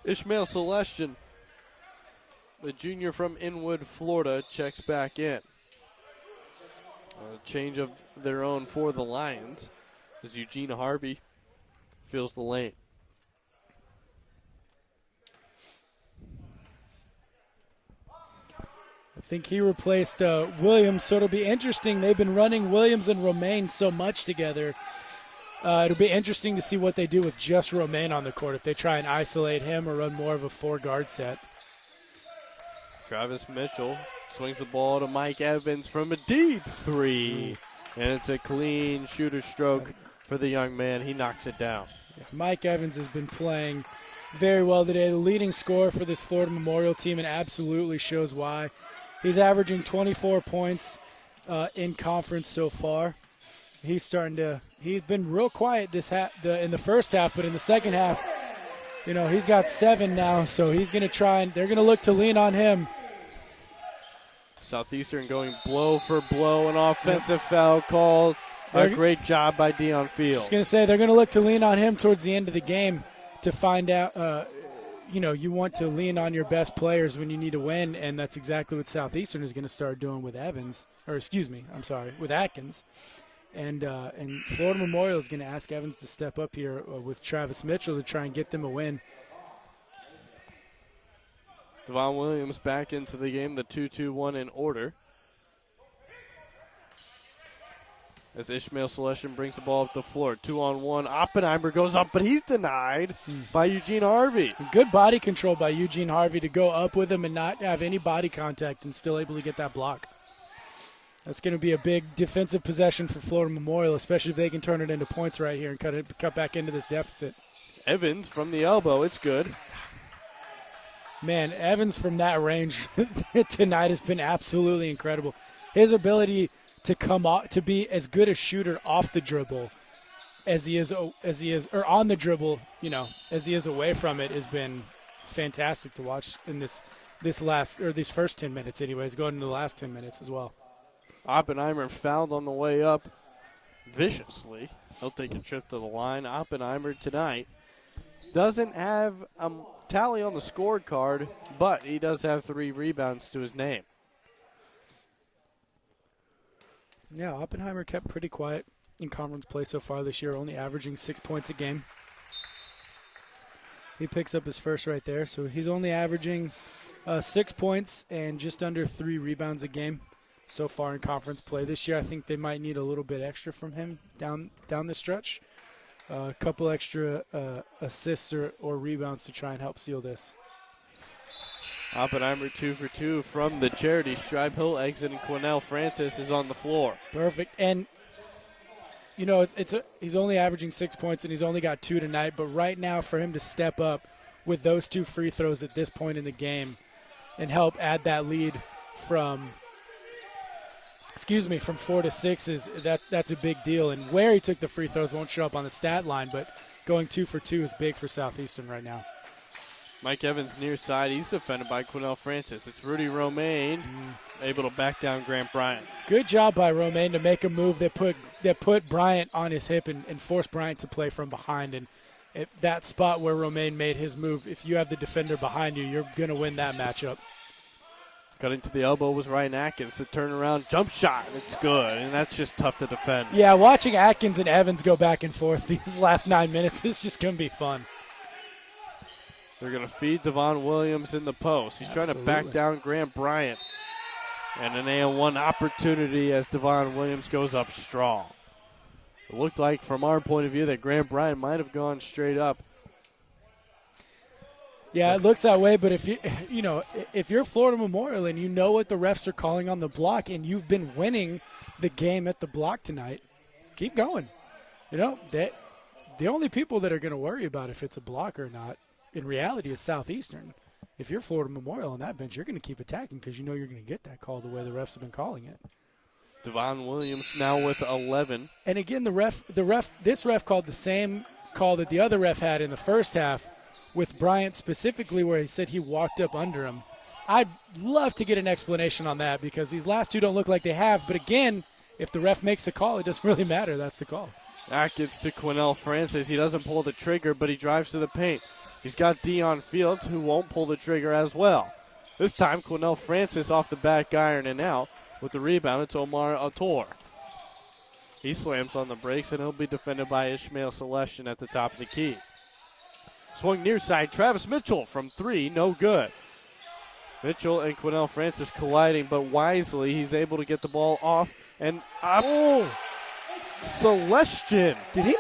Ishmael Celestian, the junior from Inwood, Florida, checks back in. A change of their own for the Lions as Eugene Harvey fills the lane. I think he replaced Williams, so it'll be interesting. They've been running Williams and Romaine so much together. It'll be interesting to see what they do with just Romaine on the court, if they try and isolate him or run more of a 4-guard set. Travis Mitchell swings the ball to Mike Evans from a deep 3. And it's a clean shooter stroke for the young man. He knocks it down. Yeah, Mike Evans has been playing very well today. The leading scorer for this Florida Memorial team, and absolutely shows why. He's averaging 24 points in conference so far. He's been real quiet in the first half, but in the second half, he's got 7 now, so he's going to try, and they're going to look to lean on him. Southeastern going blow for blow, an offensive foul called. A great job by Dion Fields. Just going to say they're going to look to lean on him towards the end of the game to find out, you want to lean on your best players when you need to win, and that's exactly what Southeastern is going to start doing with with Atkins. And Florida Memorial is going to ask Evans to step up here with Travis Mitchell to try and get them a win. Devon Williams back into the game, the 2-2-1 in order. As Ishmael Celestion brings the ball up the floor. 2-on-1. Oppenheimer goes up, but he's denied by Eugene Harvey. Good body control by Eugene Harvey to go up with him and not have any body contact and still able to get that block. That's going to be a big defensive possession for Florida Memorial, especially if they can turn it into points right here and cut back into this deficit. Evans from the elbow. It's good. Man, Evans from that range tonight has been absolutely incredible. His ability to come off, to be as good a shooter off the dribble as he is, or on the dribble, as he is away from it, has been fantastic to watch in these first 10 minutes, anyways, going into the last 10 minutes as well. Oppenheimer fouled on the way up viciously. He'll take a trip to the line. Oppenheimer tonight doesn't have a tally on the scorecard, but he does have 3 rebounds to his name. Yeah, Oppenheimer kept pretty quiet in conference play so far this year, only averaging 6 points a game. He picks up his first right there, so he's only averaging 6 points and just under 3 rebounds a game so far in conference play. This year I think they might need a little bit extra from him down the stretch. A couple extra assists or rebounds to try and help seal this. Oppenheimer 2 for 2 from the charity stripe. He'll exit, and Quinnell Francis is on the floor. Perfect. And, he's only averaging 6 points, and he's only got 2 tonight. But right now, for him to step up with those 2 free throws at this point in the game and help add that lead from 4 to 6 that's a big deal. And where he took the free throws won't show up on the stat line, but going 2 for 2 is big for Southeastern right now. Mike Evans near side. He's defended by Quinnell Francis. It's Rudy Romaine able to back down Grant Bryant. Good job by Romaine to make a move that put Bryant on his hip and forced Bryant to play from behind. And that spot where Romaine made his move, if you have the defender behind you, you're going to win that matchup. Cutting to the elbow was Ryan Atkins. The turnaround jump shot. It's good, and that's just tough to defend. Yeah, watching Atkins and Evans go back and forth these last 9 minutes is just going to be fun. They're going to feed Devon Williams in the post. He's trying to back down Grant Bryant. And an AO1 opportunity as Devon Williams goes up strong. It looked like, from our point of view, that Grant Bryant might have gone straight up. Yeah, it looks that way, but if you're Florida Memorial and you know what the refs are calling on the block and you've been winning the game at the block tonight, keep going. The only people that are going to worry about if it's a block or not in reality is Southeastern. If you're Florida Memorial on that bench, you're going to keep attacking because you know you're going to get that call the way the refs have been calling it. Devon Williams now with 11. And again, this ref called the same call that the other ref had in the first half with Bryant specifically, where he said he walked up under him. I'd love to get an explanation on that because these last two don't look like they have. But again, if the ref makes the call, it doesn't really matter. That's the call. Atkins to Quinnell Francis. He doesn't pull the trigger, but he drives to the paint. He's got Dion Fields, who won't pull the trigger as well. This time, Quinnell Francis off the back iron and out. With the rebound, it's Omar Ator. He slams on the brakes, and he'll be defended by Ishmael Celestion at the top of the key. Swung near side, Travis Mitchell from 3, no good. Mitchell and Quinnell Francis colliding, but wisely he's able to get the ball off and up. Oh! Celestion. Did he?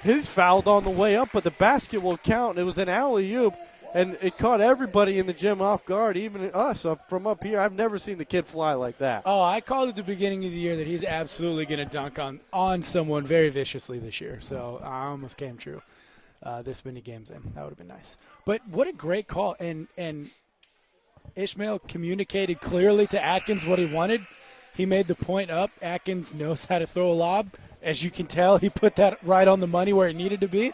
He's fouled on the way up, but the basket will count. It was an alley-oop, and it caught everybody in the gym off guard, even us from up here. I've never seen the kid fly like that. Oh, I called at the beginning of the year that he's absolutely going to dunk on someone very viciously this year, so I almost came true this many games in. That would have been nice. But what a great call, and Ishmael communicated clearly to Atkins what he wanted. He made the point up. Atkins knows how to throw a lob. As you can tell, he put that right on the money where it needed to be.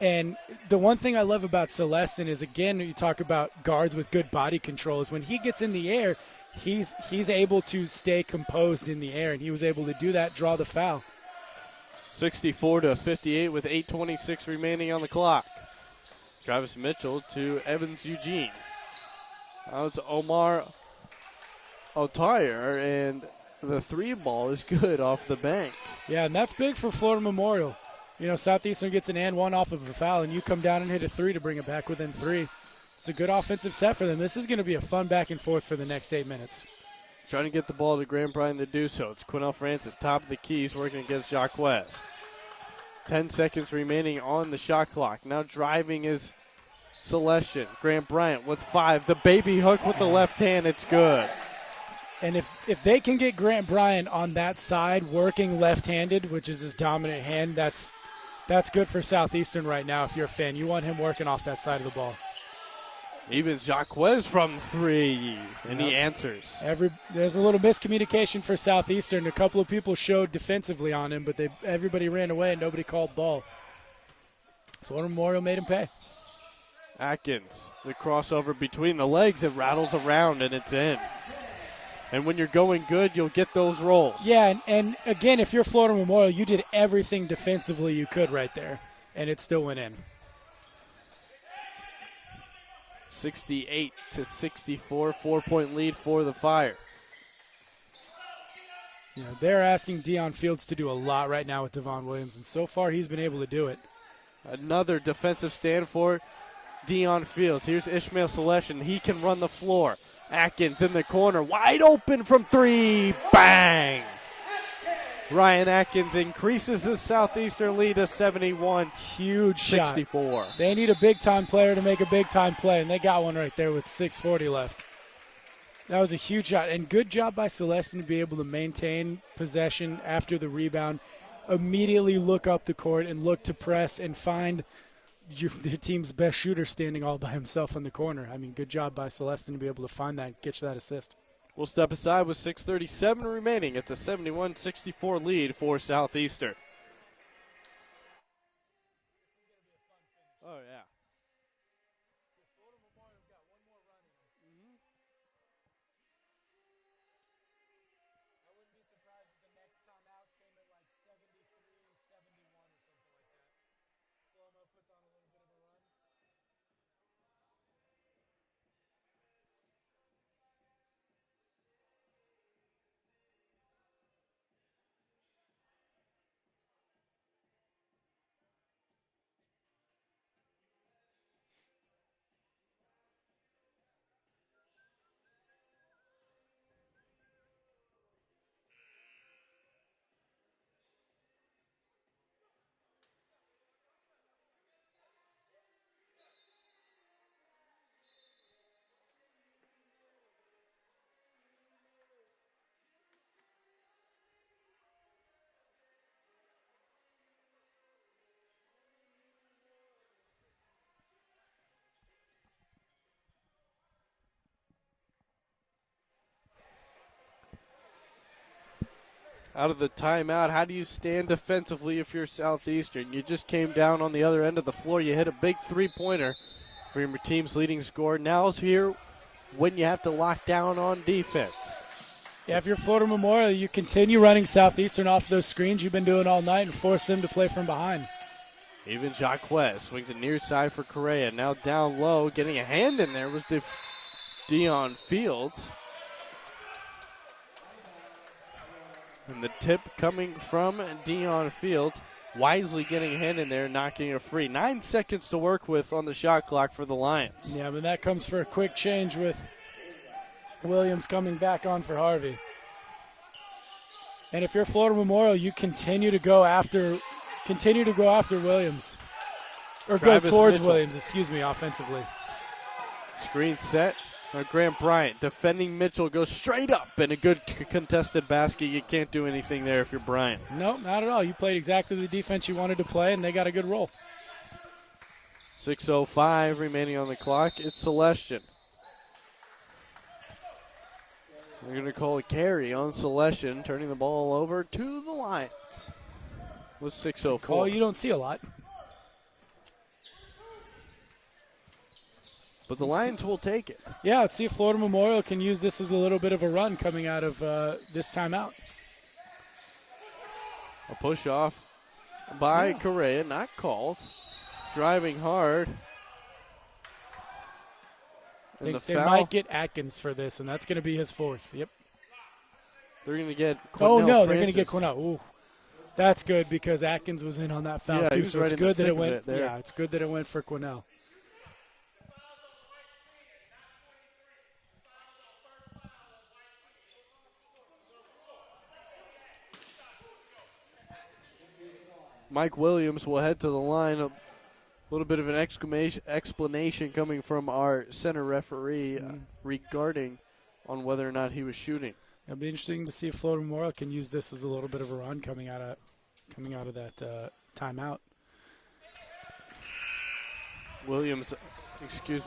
And the one thing I love about Celestin is, again, you talk about guards with good body control, is when he gets in the air, he's able to stay composed in the air, and he was able to do that, draw the foul. 64-58 with 8:26 remaining on the clock. Travis Mitchell to Evans Eugene. Now it's Omar Otire, and the 3 ball is good off the bank. Yeah, and that's big for Florida Memorial. Southeastern gets an and 1 off of a foul, and you come down and hit a 3 to bring it back within 3. It's a good offensive set for them. This is going to be a fun back and forth for the next 8 minutes. Trying to get the ball to Graham Bryan to do so. It's Quinnell Francis, top of the keys, working against Jacques. 10 seconds remaining on the shot clock. Now driving is Celestion. Graham Bryant with 5. The baby hook with the left hand. It's good. And if they can get Grant Bryant on that side working left-handed, which is his dominant hand, that's good for Southeastern right now if you're a fan. You want him working off that side of the ball. Even Jacques from 3, and he answers. There's a little miscommunication for Southeastern. A couple of people showed defensively on him, but everybody ran away and nobody called ball. Florida Memorial made him pay. Atkins, the crossover between the legs, it rattles around and it's in. And when you're going good, you'll get those rolls. Yeah, and again, if you're Florida Memorial, you did everything defensively you could right there, and it still went in. 68-64, 4-point lead for the Fire. You know, they're asking Deion Fields to do a lot right now with Devon Williams, and so far he's been able to do it. Another defensive stand for Deion Fields. Here's Ishmael Celestion. He can run the floor. Atkins in the corner, wide open from 3. Bang! Ryan Atkins increases his Southeastern lead to 71. Huge shot. 64. They need a big-time player to make a big-time play, and they got one right there with 6:40 left. That was a huge shot, and good job by Celestin to be able to maintain possession after the rebound, immediately look up the court and look to press and find your team's best shooter standing all by himself in the corner. I mean, good job by Celestin to be able to find that and get you that assist. We'll step aside with 6:37 remaining. It's a 71-64 lead for Southeastern. Oh, yeah. I wouldn't be surprised if the next time out came at like 73, 71 or something like that. Florida puts on a little bit of a run. Out of the timeout, how do you stand defensively if you're Southeastern? You just came down on the other end of the floor. You hit a big three-pointer for your team's leading scorer. Now's here when you have to lock down on defense. Yeah, if you're Florida Memorial, you continue running Southeastern off those screens you've been doing all night and force them to play from behind. Even Jacques swings it near side for Correa. Now down low, getting a hand in there was Deion Fields. And the tip coming from Deion Fields, wisely getting a hand in there, knocking it free. 9 seconds to work with on the shot clock for the Lions. Yeah, but that comes for a quick change with Williams coming back on for Harvey. And if you're Florida Memorial, you continue to go after Williams. Or Travis go towards Mitchell. Williams, offensively. Screen set. Grant Bryant defending Mitchell goes straight up, and a good contested basket. You can't do anything there if you're Bryant. No, not at all. You played exactly the defense you wanted to play, and they got a good roll. 6:05 remaining on the clock. It's Celestion. They're going to call a carry on Celestion, turning the ball over to the Lions. With 6:04. It's a call you don't see a lot. But the Lions will take it. Yeah, let's see if Florida Memorial can use this as a little bit of a run coming out of this timeout. A push off by Correa, not called. Driving hard. And the They foul. might get Atkins for this, and that's going to be his 4th. Yep. They're going to get Oh, Quinnell no, they're going to Francis. get Quinnell. Ooh. That's good because Atkins was in on that foul, Yeah, he too, was so right it's in the good that thick it of went. it there. Yeah, it's good that it went for Quinnell. Mike Williams will head to the line. A little bit of an explanation coming from our center referee regarding on whether or not he was shooting. It'll be interesting to see if Florida Memorial can use this as a little bit of a run coming out of that timeout. Williams,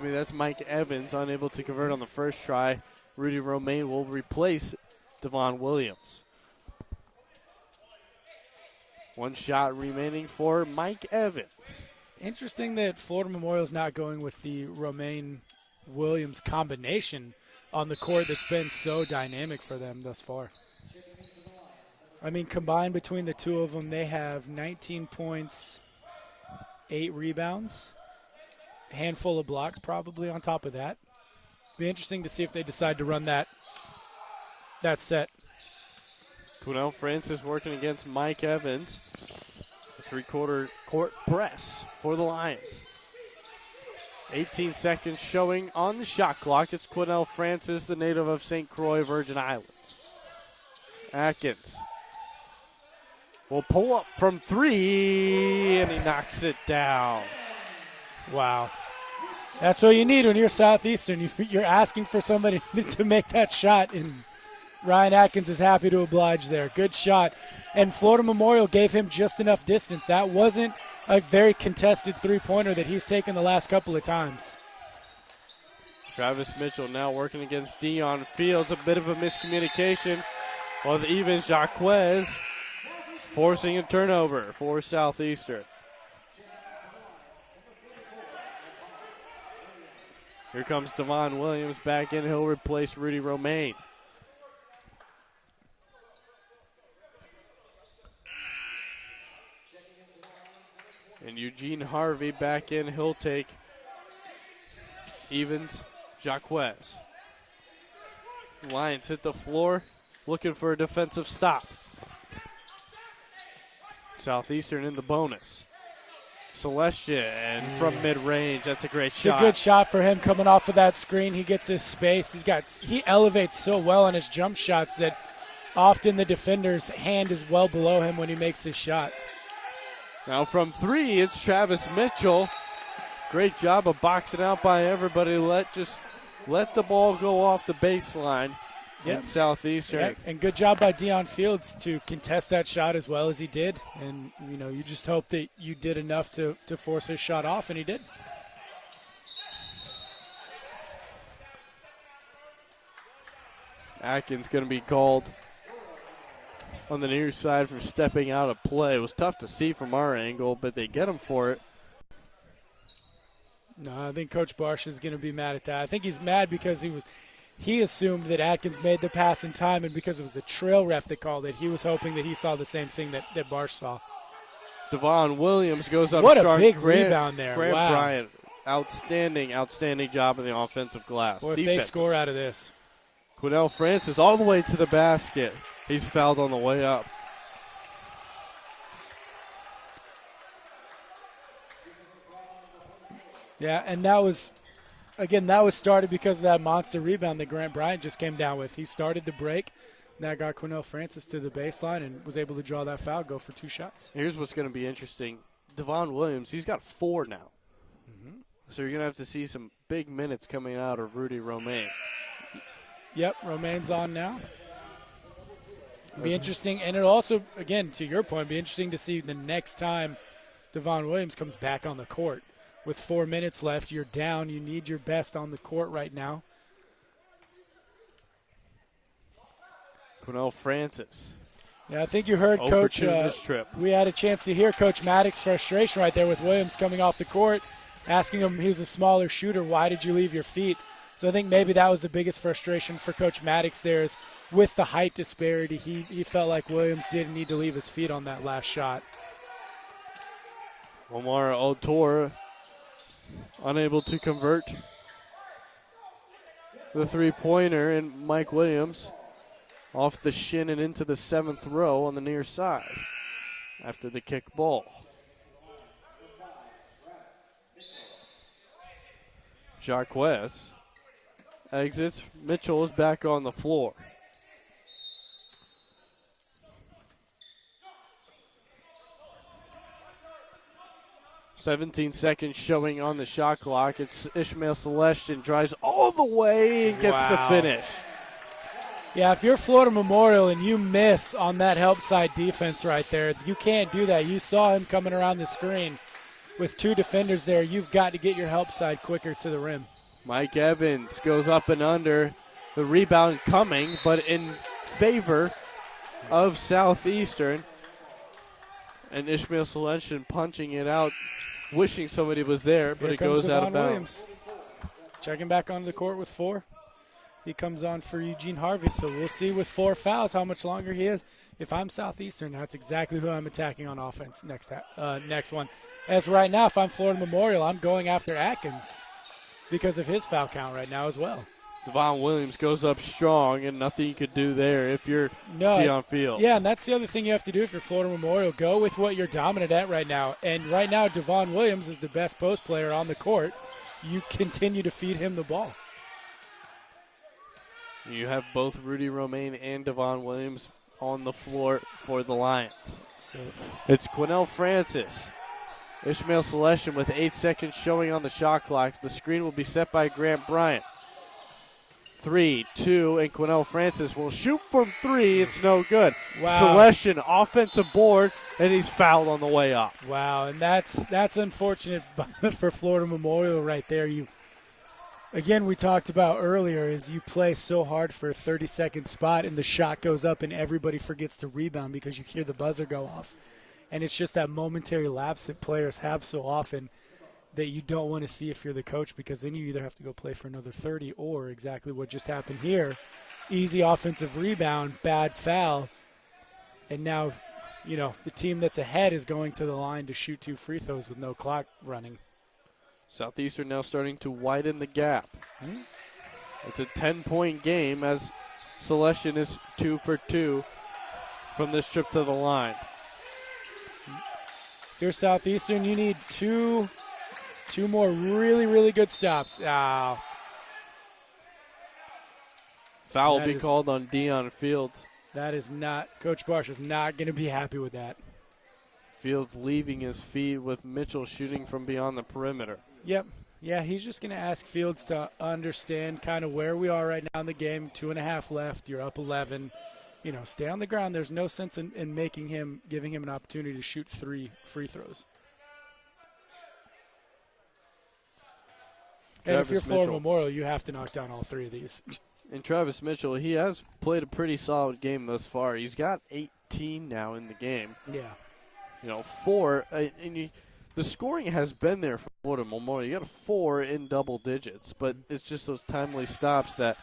that's Mike Evans, unable to convert on the first try. Rudy Romaine will replace Devon Williams. One shot remaining for Mike Evans. Interesting that Florida Memorial is not going with the Romaine-Williams combination on the court that's been so dynamic for them thus far. I mean, combined between the two of them, they have 19 points, 8 rebounds, a handful of blocks probably on top of that. Be interesting to see if they decide to run that set. Quinnell Francis working against Mike Evans. A three-quarter court press for the Lions. 18 seconds showing on the shot clock. It's Quinnell Francis, the native of St. Croix, Virgin Islands. Atkins will pull up from 3, and he knocks it down. Wow. That's what you need when you're Southeastern. You're asking for somebody to make that shot, and Ryan Atkins is happy to oblige there. Good shot. And Florida Memorial gave him just enough distance. That wasn't a very contested three-pointer that he's taken the last couple of times. Travis Mitchell now working against Dion Fields. A bit of a miscommunication with Evans Jacquez forcing a turnover for Southeastern. Here comes Devon Williams back in. He'll replace Rudy Romaine. And Eugene Harvey back in. He'll take Evans Jacquez. Lions hit the floor looking for a defensive stop. Southeastern in the bonus. Celestia from mid-range. That's a great shot. It's a good shot for him coming off of that screen. He gets his space. He elevates so well on his jump shots that often the defender's hand is well below him when he makes his shot. Now from 3, it's Travis Mitchell. Great job of boxing out by everybody. Let the ball go off the baseline. In Southeastern. Yep. And good job by Dion Fields to contest that shot as well as he did. And, you just hope that you did enough to force his shot off, and he did. Atkins going to be called on the near side for stepping out of play. It was tough to see from our angle, but they get him for it. No, I think Coach Barsh is going to be mad at that. I think he's mad because he assumed that Atkins made the pass in time, and because it was the trail ref that called it, he was hoping that he saw the same thing that Barsh saw. Devon Williams goes up What sharp. A big rebound there. Grant wow. Bryant, outstanding job in the offensive glass. Boy, if they score out of this. Quinnell Francis all the way to the basket. He's fouled on the way up. Yeah, and that was started because of that monster rebound that Grant Bryant just came down with. He started the break. That got Quinnell Francis to the baseline and was able to draw that foul, go for 2 shots. Here's what's going to be interesting. Devon Williams, he's got 4 now. So you're going to have to see some big minutes coming out of Rudy Romaine. Yep, Romaine's on now. Be interesting, and it'll also, again, to your point, be interesting to see the next time Devon Williams comes back on the court. With 4 minutes left, you're down. You need your best on the court right now. Quinnell Francis. Yeah, I think you heard Coach. This trip. We had a chance to hear Coach Maddox's frustration right there with Williams coming off the court, asking him, he was a smaller shooter, why did you leave your feet? So I think maybe that was the biggest frustration for Coach Maddox there is with the height disparity, he felt like Williams didn't need to leave his feet on that last shot. Omar Otor unable to convert the three-pointer, and Mike Williams off the shin and into the 7th row on the near side after the kick ball. Jacquez exits. Mitchell is back on the floor. 17 seconds showing on the shot clock. It's Ishmael Celestian drives all the way and gets the finish. Yeah, if you're Florida Memorial and you miss on that help side defense right there, you can't do that. You saw him coming around the screen with 2 defenders there. You've got to get your help side quicker to the rim. Mike Evans goes up and under. The rebound coming, but in favor of Southeastern. And Ishmael Celestian punching it out, wishing somebody was there, but Here it goes out of Devon bounds. Williams. Checking back onto the court with 4. He comes on for Eugene Harvey, so we'll see with 4 fouls how much longer he is. If I'm Southeastern, that's exactly who I'm attacking on offense next one. As right now, if I'm Florida Memorial, I'm going after Atkins because of his foul count right now as well. Devon Williams goes up strong, and nothing you could do there if you're Deion Fields. Yeah, and that's the other thing you have to do if you're Florida Memorial. Go with what you're dominant at right now. And right now, Devon Williams is the best post player on the court. You continue to feed him the ball. You have both Rudy Romaine and Devon Williams on the floor for the Lions. So it's Quinnell Francis. Ishmael Celestian with 8 seconds showing on the shot clock. The screen will be set by Grant Bryant. 3, 2, and Quinnell Francis will shoot from 3. It's no good. Wow. Celestian, offensive board, and he's fouled on the way up. Wow, and that's unfortunate for Florida Memorial right there. Again, we talked about earlier is you play so hard for a 30-second spot and the shot goes up and everybody forgets to rebound because you hear the buzzer go off. And it's just that momentary lapse that players have so often that you don't want to see if you're the coach, because then you either have to go play for another 30 or exactly what just happened here. Easy offensive rebound, bad foul, and now, the team that's ahead is going to the line to shoot 2 free throws with no clock running. Southeastern now starting to widen the gap. It's a 10-point game as Celestian is 2 for 2 from this trip to the line. If you're Southeastern, you need two more really, really good stops. Foul will be called on Deion Fields. That is not – Coach Barsh is not going to be happy with that. Fields leaving his feet with Mitchell shooting from beyond the perimeter. Yep. Yeah, he's just going to ask Fields to understand kind of where we are right now in the game. 2.5 left. You're up 11. Stay on the ground. There's no sense in giving him an opportunity to shoot 3 free throws. And if you're Florida Memorial, you have to knock down all 3 of these. And Travis Mitchell, he has played a pretty solid game thus far. He's got 18 now in the game. Yeah. 4. The scoring has been there for Florida Memorial. You got a 4 in double digits, but it's just those timely stops that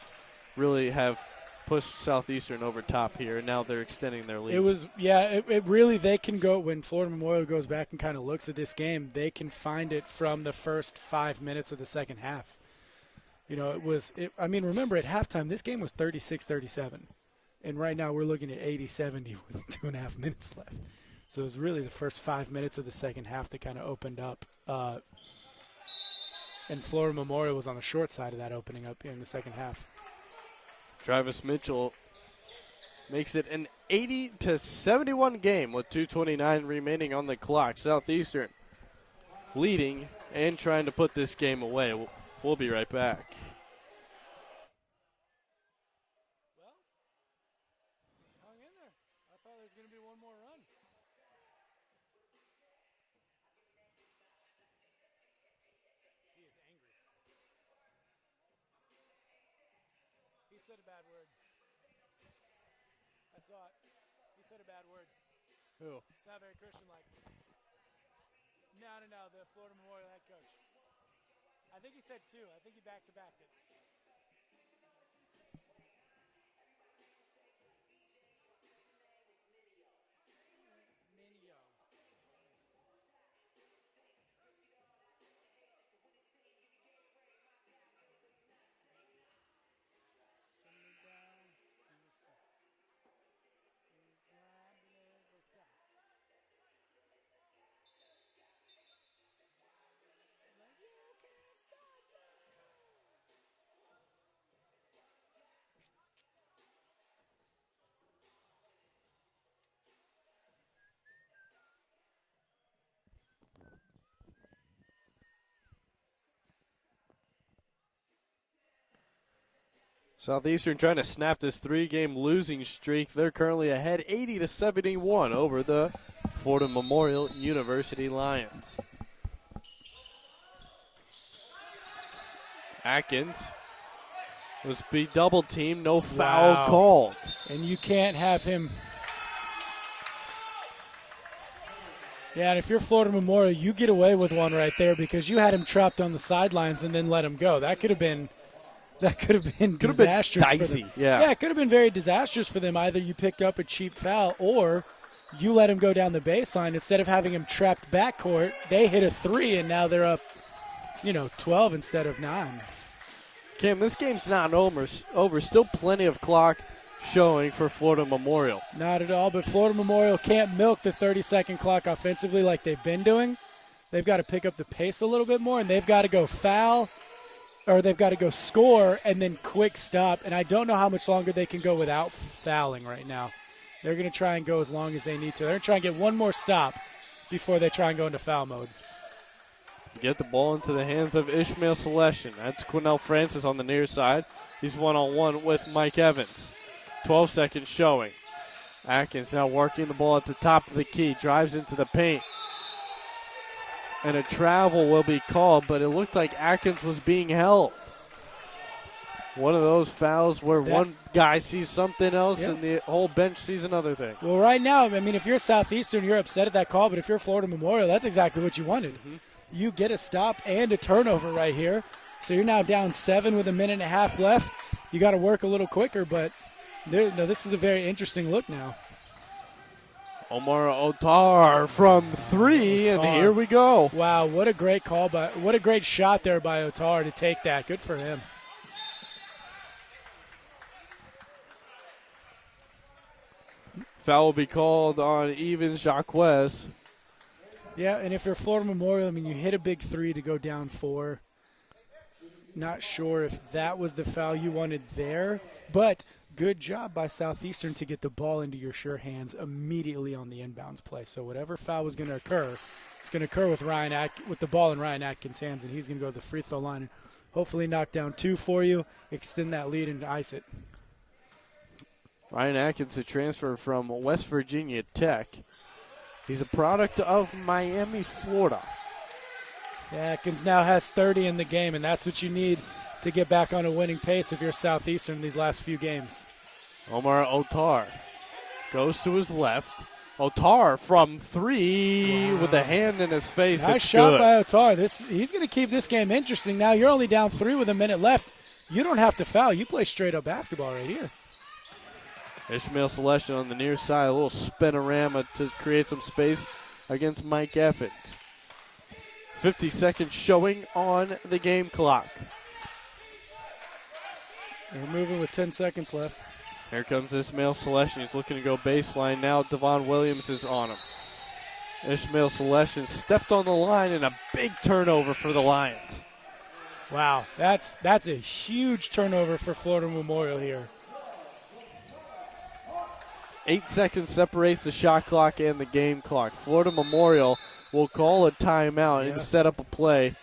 really have pushed Southeastern over top here, and now they're extending their lead. It really, they can go, when Florida Memorial goes back and kind of looks at this game, they can find it from the first 5 minutes of the second half. Remember at halftime, this game was 36-37, and right now we're looking at 80-70 with 2.5 minutes left. So it was really the first 5 minutes of the second half that kind of opened up. And Florida Memorial was on the short side of that opening up in the second half. Travis Mitchell makes it an 80-71 game with 2:29 remaining on the clock. Southeastern leading and trying to put this game away. We'll be right back. Hung in there. I thought there was going to be one more run. He is angry. He said a bad word. I saw it. He said a bad word. Who? It's not very Christian-like. No, the Florida Memorial head coach. I think he said 2. I think he back-to-backed it. Southeastern trying to snap this 3-game losing streak. They're currently ahead 80-71 over the Florida Memorial University Lions. Atkins was be double teamed, no foul called. And you can't have him. Yeah, and if you're Florida Memorial, you get away with one right there because you had him trapped on the sidelines and then let him go. That could have been disastrous for them. Yeah, it could have been very disastrous for them. Either you pick up a cheap foul or you let him go down the baseline. Instead of having him trapped backcourt, they hit a 3, and now they're up, 12 instead of 9. Cam, this game's not over. Still plenty of clock showing for Florida Memorial. Not at all, but Florida Memorial can't milk the 30-second clock offensively like they've been doing. They've got to pick up the pace a little bit more, and they've got to go foul, or they've got to go score and then quick stop. And I don't know how much longer they can go without fouling right now. They're going to try and go as long as they need to. They're going to try and get one more stop before they try and go into foul mode. Get the ball into the hands of Ishmael Celestion. That's Quinnell Francis on the near side. He's one-on-one with Mike Evans. 12 seconds showing. Atkins now working the ball at the top of the key. Drives into the paint. And a travel will be called, but it looked like Atkins was being held. One of those fouls where one guy sees something else and the whole bench sees another thing. Well, right now, if you're Southeastern, you're upset at that call, but if you're Florida Memorial, that's exactly what you wanted. Mm-hmm. You get a stop and a turnover right here. So you're now down 7 with a minute and a half left. You got to work a little quicker, but this is a very interesting look now. Omar Otar from 3, and here we go. Wow, what a great call, what a great shot there by Otar to take that. Good for him. Foul will be called on Evans Jacquez. Yeah, and if you're Florida Memorial, you hit a big 3 to go down 4. Not sure if that was the foul you wanted there, but good job by Southeastern to get the ball into your sure hands immediately on the inbounds play. So whatever foul was going to occur, it's going to occur with with the ball in Ryan Atkins' hands, and he's going to go to the free throw line and hopefully knock down 2 for you, extend that lead, and ice it. Ryan Atkins, a transfer from West Virginia Tech. He's a product of Miami, Florida. Yeah, Atkins now has 30 in the game, and that's what you need to get back on a winning pace if you're Southeastern these last few games. Omar Otar goes to his left. Otar from 3 with a hand in his face. Nice shot by Otar. He's going to keep this game interesting. Now you're only down 3 with a minute left. You don't have to foul. You play straight-up basketball right here. Ishmael Celestion on the near side, a little spinorama to create some space against Mike Evans. 50 seconds showing on the game clock. We're moving with 10 seconds left. Here comes Ishmael Celestion. He's looking to go baseline now. Devon Williams is on him. Ishmael Celestion stepped on the line and a big turnover for the Lions. Wow, that's a huge turnover for Florida Memorial here. 8 seconds separates the shot clock and the game clock. Florida Memorial will call a timeout and set up a play.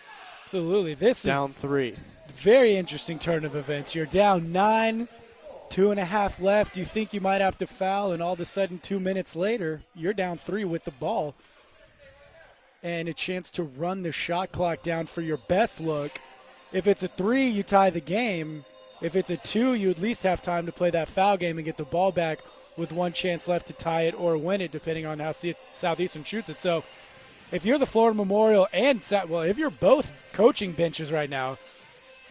Absolutely. This down is 3. Very interesting turn of events. You're down 9, 2.5 left. You think you might have to foul, and all of a sudden 2 minutes later, you're down 3 with the ball. And a chance to run the shot clock down for your best look. If it's a 3, you tie the game. If it's a 2, you at least have time to play that foul game and get the ball back with 1 chance left to tie it or win it, depending on how Southeastern shoots it. So if you're the Florida Memorial if you're both coaching benches right now,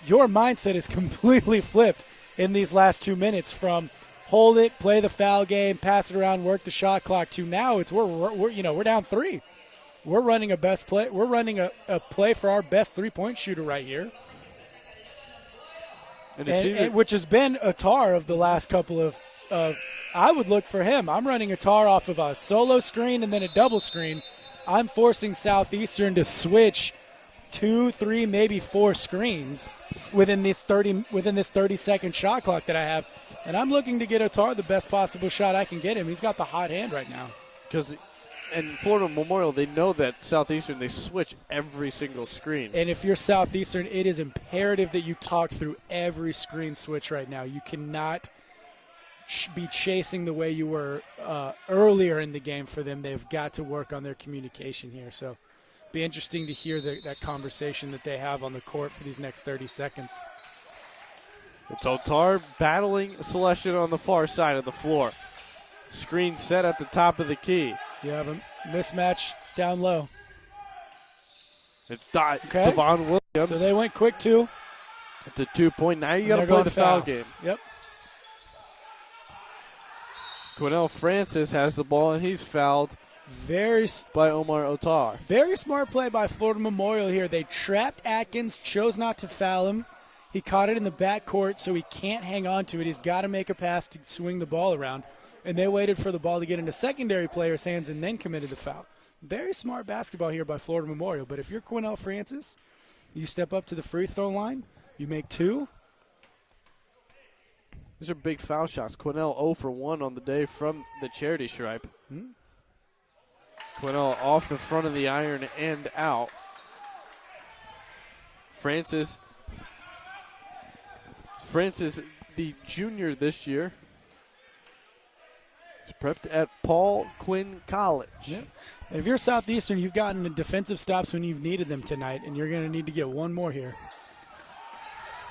your mindset is completely flipped in these last 2 minutes from hold it, play the foul game, pass it around, work the shot clock to now it's we're down 3. We're running a best play. We're running a play for our best 3-point shooter right here. And which has been Otar of the last couple of I would look for him. I'm running Otar off of a solo screen and then a double screen. I'm forcing Southeastern to switch 2, 3, maybe 4 screens within this 30-second shot clock that I have. And I'm looking to get Otar the best possible shot I can get him. He's got the hot hand right now. Because and Florida Memorial, they know that Southeastern, they switch every single screen. And if you're Southeastern, it is imperative that you talk through every screen switch right now. You cannot be chasing the way you were earlier in the game for them. They've got to work on their communication here. So be interesting to hear that conversation that they have on the court for these next 30 seconds. It's Otar battling Celestian on the far side of the floor. Screen set at the top of the key. You have a mismatch down low. It's Devon Williams. So they went quick, too. It's a 2-point. Now you got to play the foul game. Yep. Quinnell Francis has the ball, and he's fouled by Omar Otar. Very smart play by Florida Memorial here. They trapped Atkins, chose not to foul him. He caught it in the backcourt, so he can't hang on to it. He's got to make a pass to swing the ball around. And they waited for the ball to get into secondary players' hands and then committed the foul. Very smart basketball here by Florida Memorial. But if you're Quinnell Francis, you step up to the free throw line, you make 2. These are big foul shots. Quinnell 0 for 1 on the day from the charity stripe. Quinnell off the front of the iron and out. Francis, the junior this year, is prepped at Paul Quinn College. Yeah. If you're Southeastern, you've gotten the defensive stops when you've needed them tonight, and you're going to need to get one more here.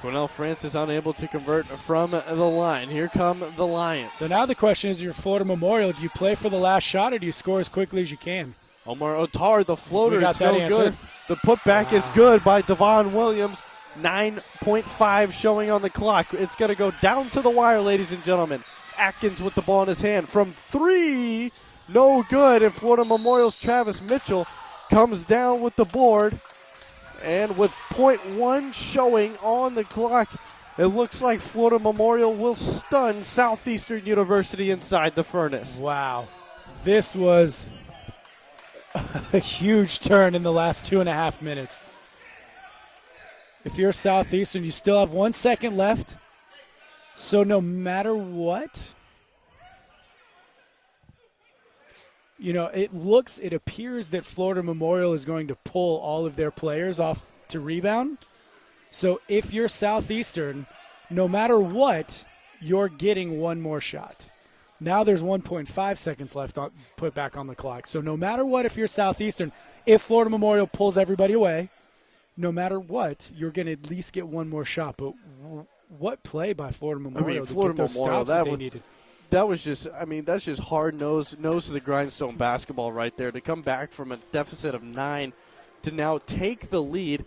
Quinnell Francis unable to convert from the line. Here come the Lions. So now the question is, you're Florida Memorial. Do you play for the last shot, or do you score as quickly as you can? Omar Otar, the floater, got it's that no answer. good. The putback is good by Devon Williams. 9.5 showing on the clock. It's going to go down to the wire, ladies and gentlemen. Atkins with the ball in his hand from 3. No good. And Florida Memorial's Travis Mitchell comes down with the board. And with .1 showing on the clock, it looks like Florida Memorial will stun Southeastern University inside the furnace. Wow. This was a huge turn in the last 2.5 minutes. If you're Southeastern, you still have 1 second left. So no matter what, it appears that Florida Memorial is going to pull all of their players off to rebound. So if you're Southeastern, no matter what, you're getting one more shot. Now there's 1.5 seconds left put back on the clock. So no matter what, if you're Southeastern, if Florida Memorial pulls everybody away, no matter what, you're going to at least get one more shot. But what play by Florida Memorial to get those stops that they needed? That was just, that's just hard nose to the grindstone basketball right there. To come back from a deficit of 9 to now take the lead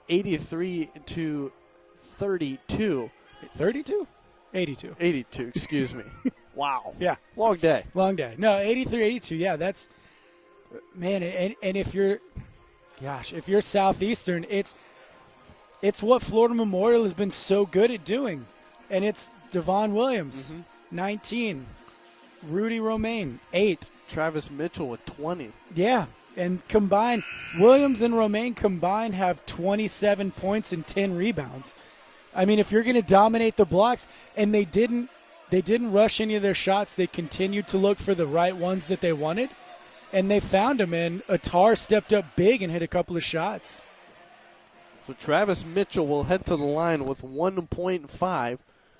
83 to 32. 32? 82. 82, excuse me. Wow. Yeah. Long day. Long day. No, 83, 82. Yeah, that's, man, and if you're Southeastern, it's what Florida Memorial has been so good at doing. And it's Devon Williams, 19. Rudy Romaine, 8. Travis Mitchell with 20. Yeah, and combined, Williams and Romaine combined have 27 points and 10 rebounds. If you're going to dominate the blocks, and they didn't rush any of their shots. They continued to look for the right ones that they wanted, and they found them, and Otar stepped up big and hit a couple of shots. So Travis Mitchell will head to the line with 1.5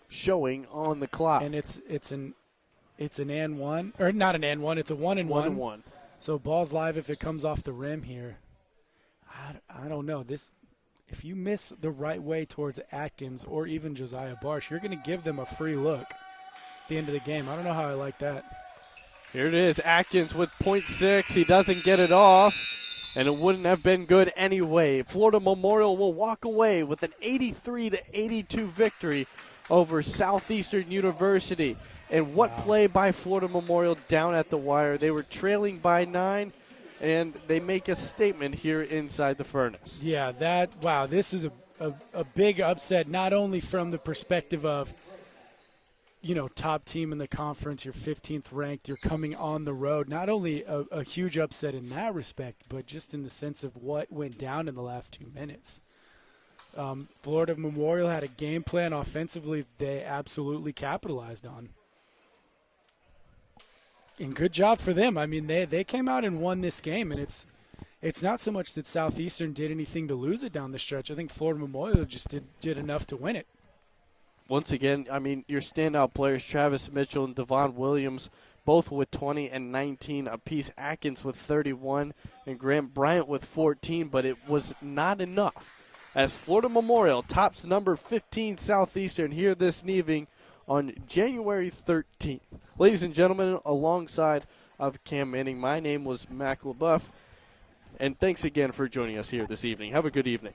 showing on the clock. And it's an and one, or not an and one, it's a 1 and 1. 1-1. So ball's live if it comes off the rim here. I don't know. If you miss the right way towards Atkins or even Josiah Barsh, you're going to give them a free look at the end of the game. I don't know how I like that. Here it is, Atkins with .6. He doesn't get it off, and it wouldn't have been good anyway. Florida Memorial will walk away with an 83-82 victory over Southeastern University. And what play by Florida Memorial down at the wire. They were trailing by 9, and they make a statement here inside the furnace. Yeah, this is a big upset, not only from the perspective of, top team in the conference, you're 15th ranked, you're coming on the road. Not only a huge upset in that respect, but just in the sense of what went down in the last 2 minutes. Florida Memorial had a game plan offensively they absolutely capitalized on. And good job for them. I mean, they came out and won this game, and it's not so much that Southeastern did anything to lose it down the stretch. I think Florida Memorial just did enough to win it. Once again, I mean, your standout players, Travis Mitchell and Devon Williams, both with 20 and 19 apiece. Atkins with 31 and Grant Bryant with 14, but it was not enough. As Florida Memorial tops number 15 Southeastern here this evening on January 13th. Ladies and gentlemen, alongside of Cam Manning, my name was Mac LaBeouf, and thanks again for joining us here this evening. Have a good evening.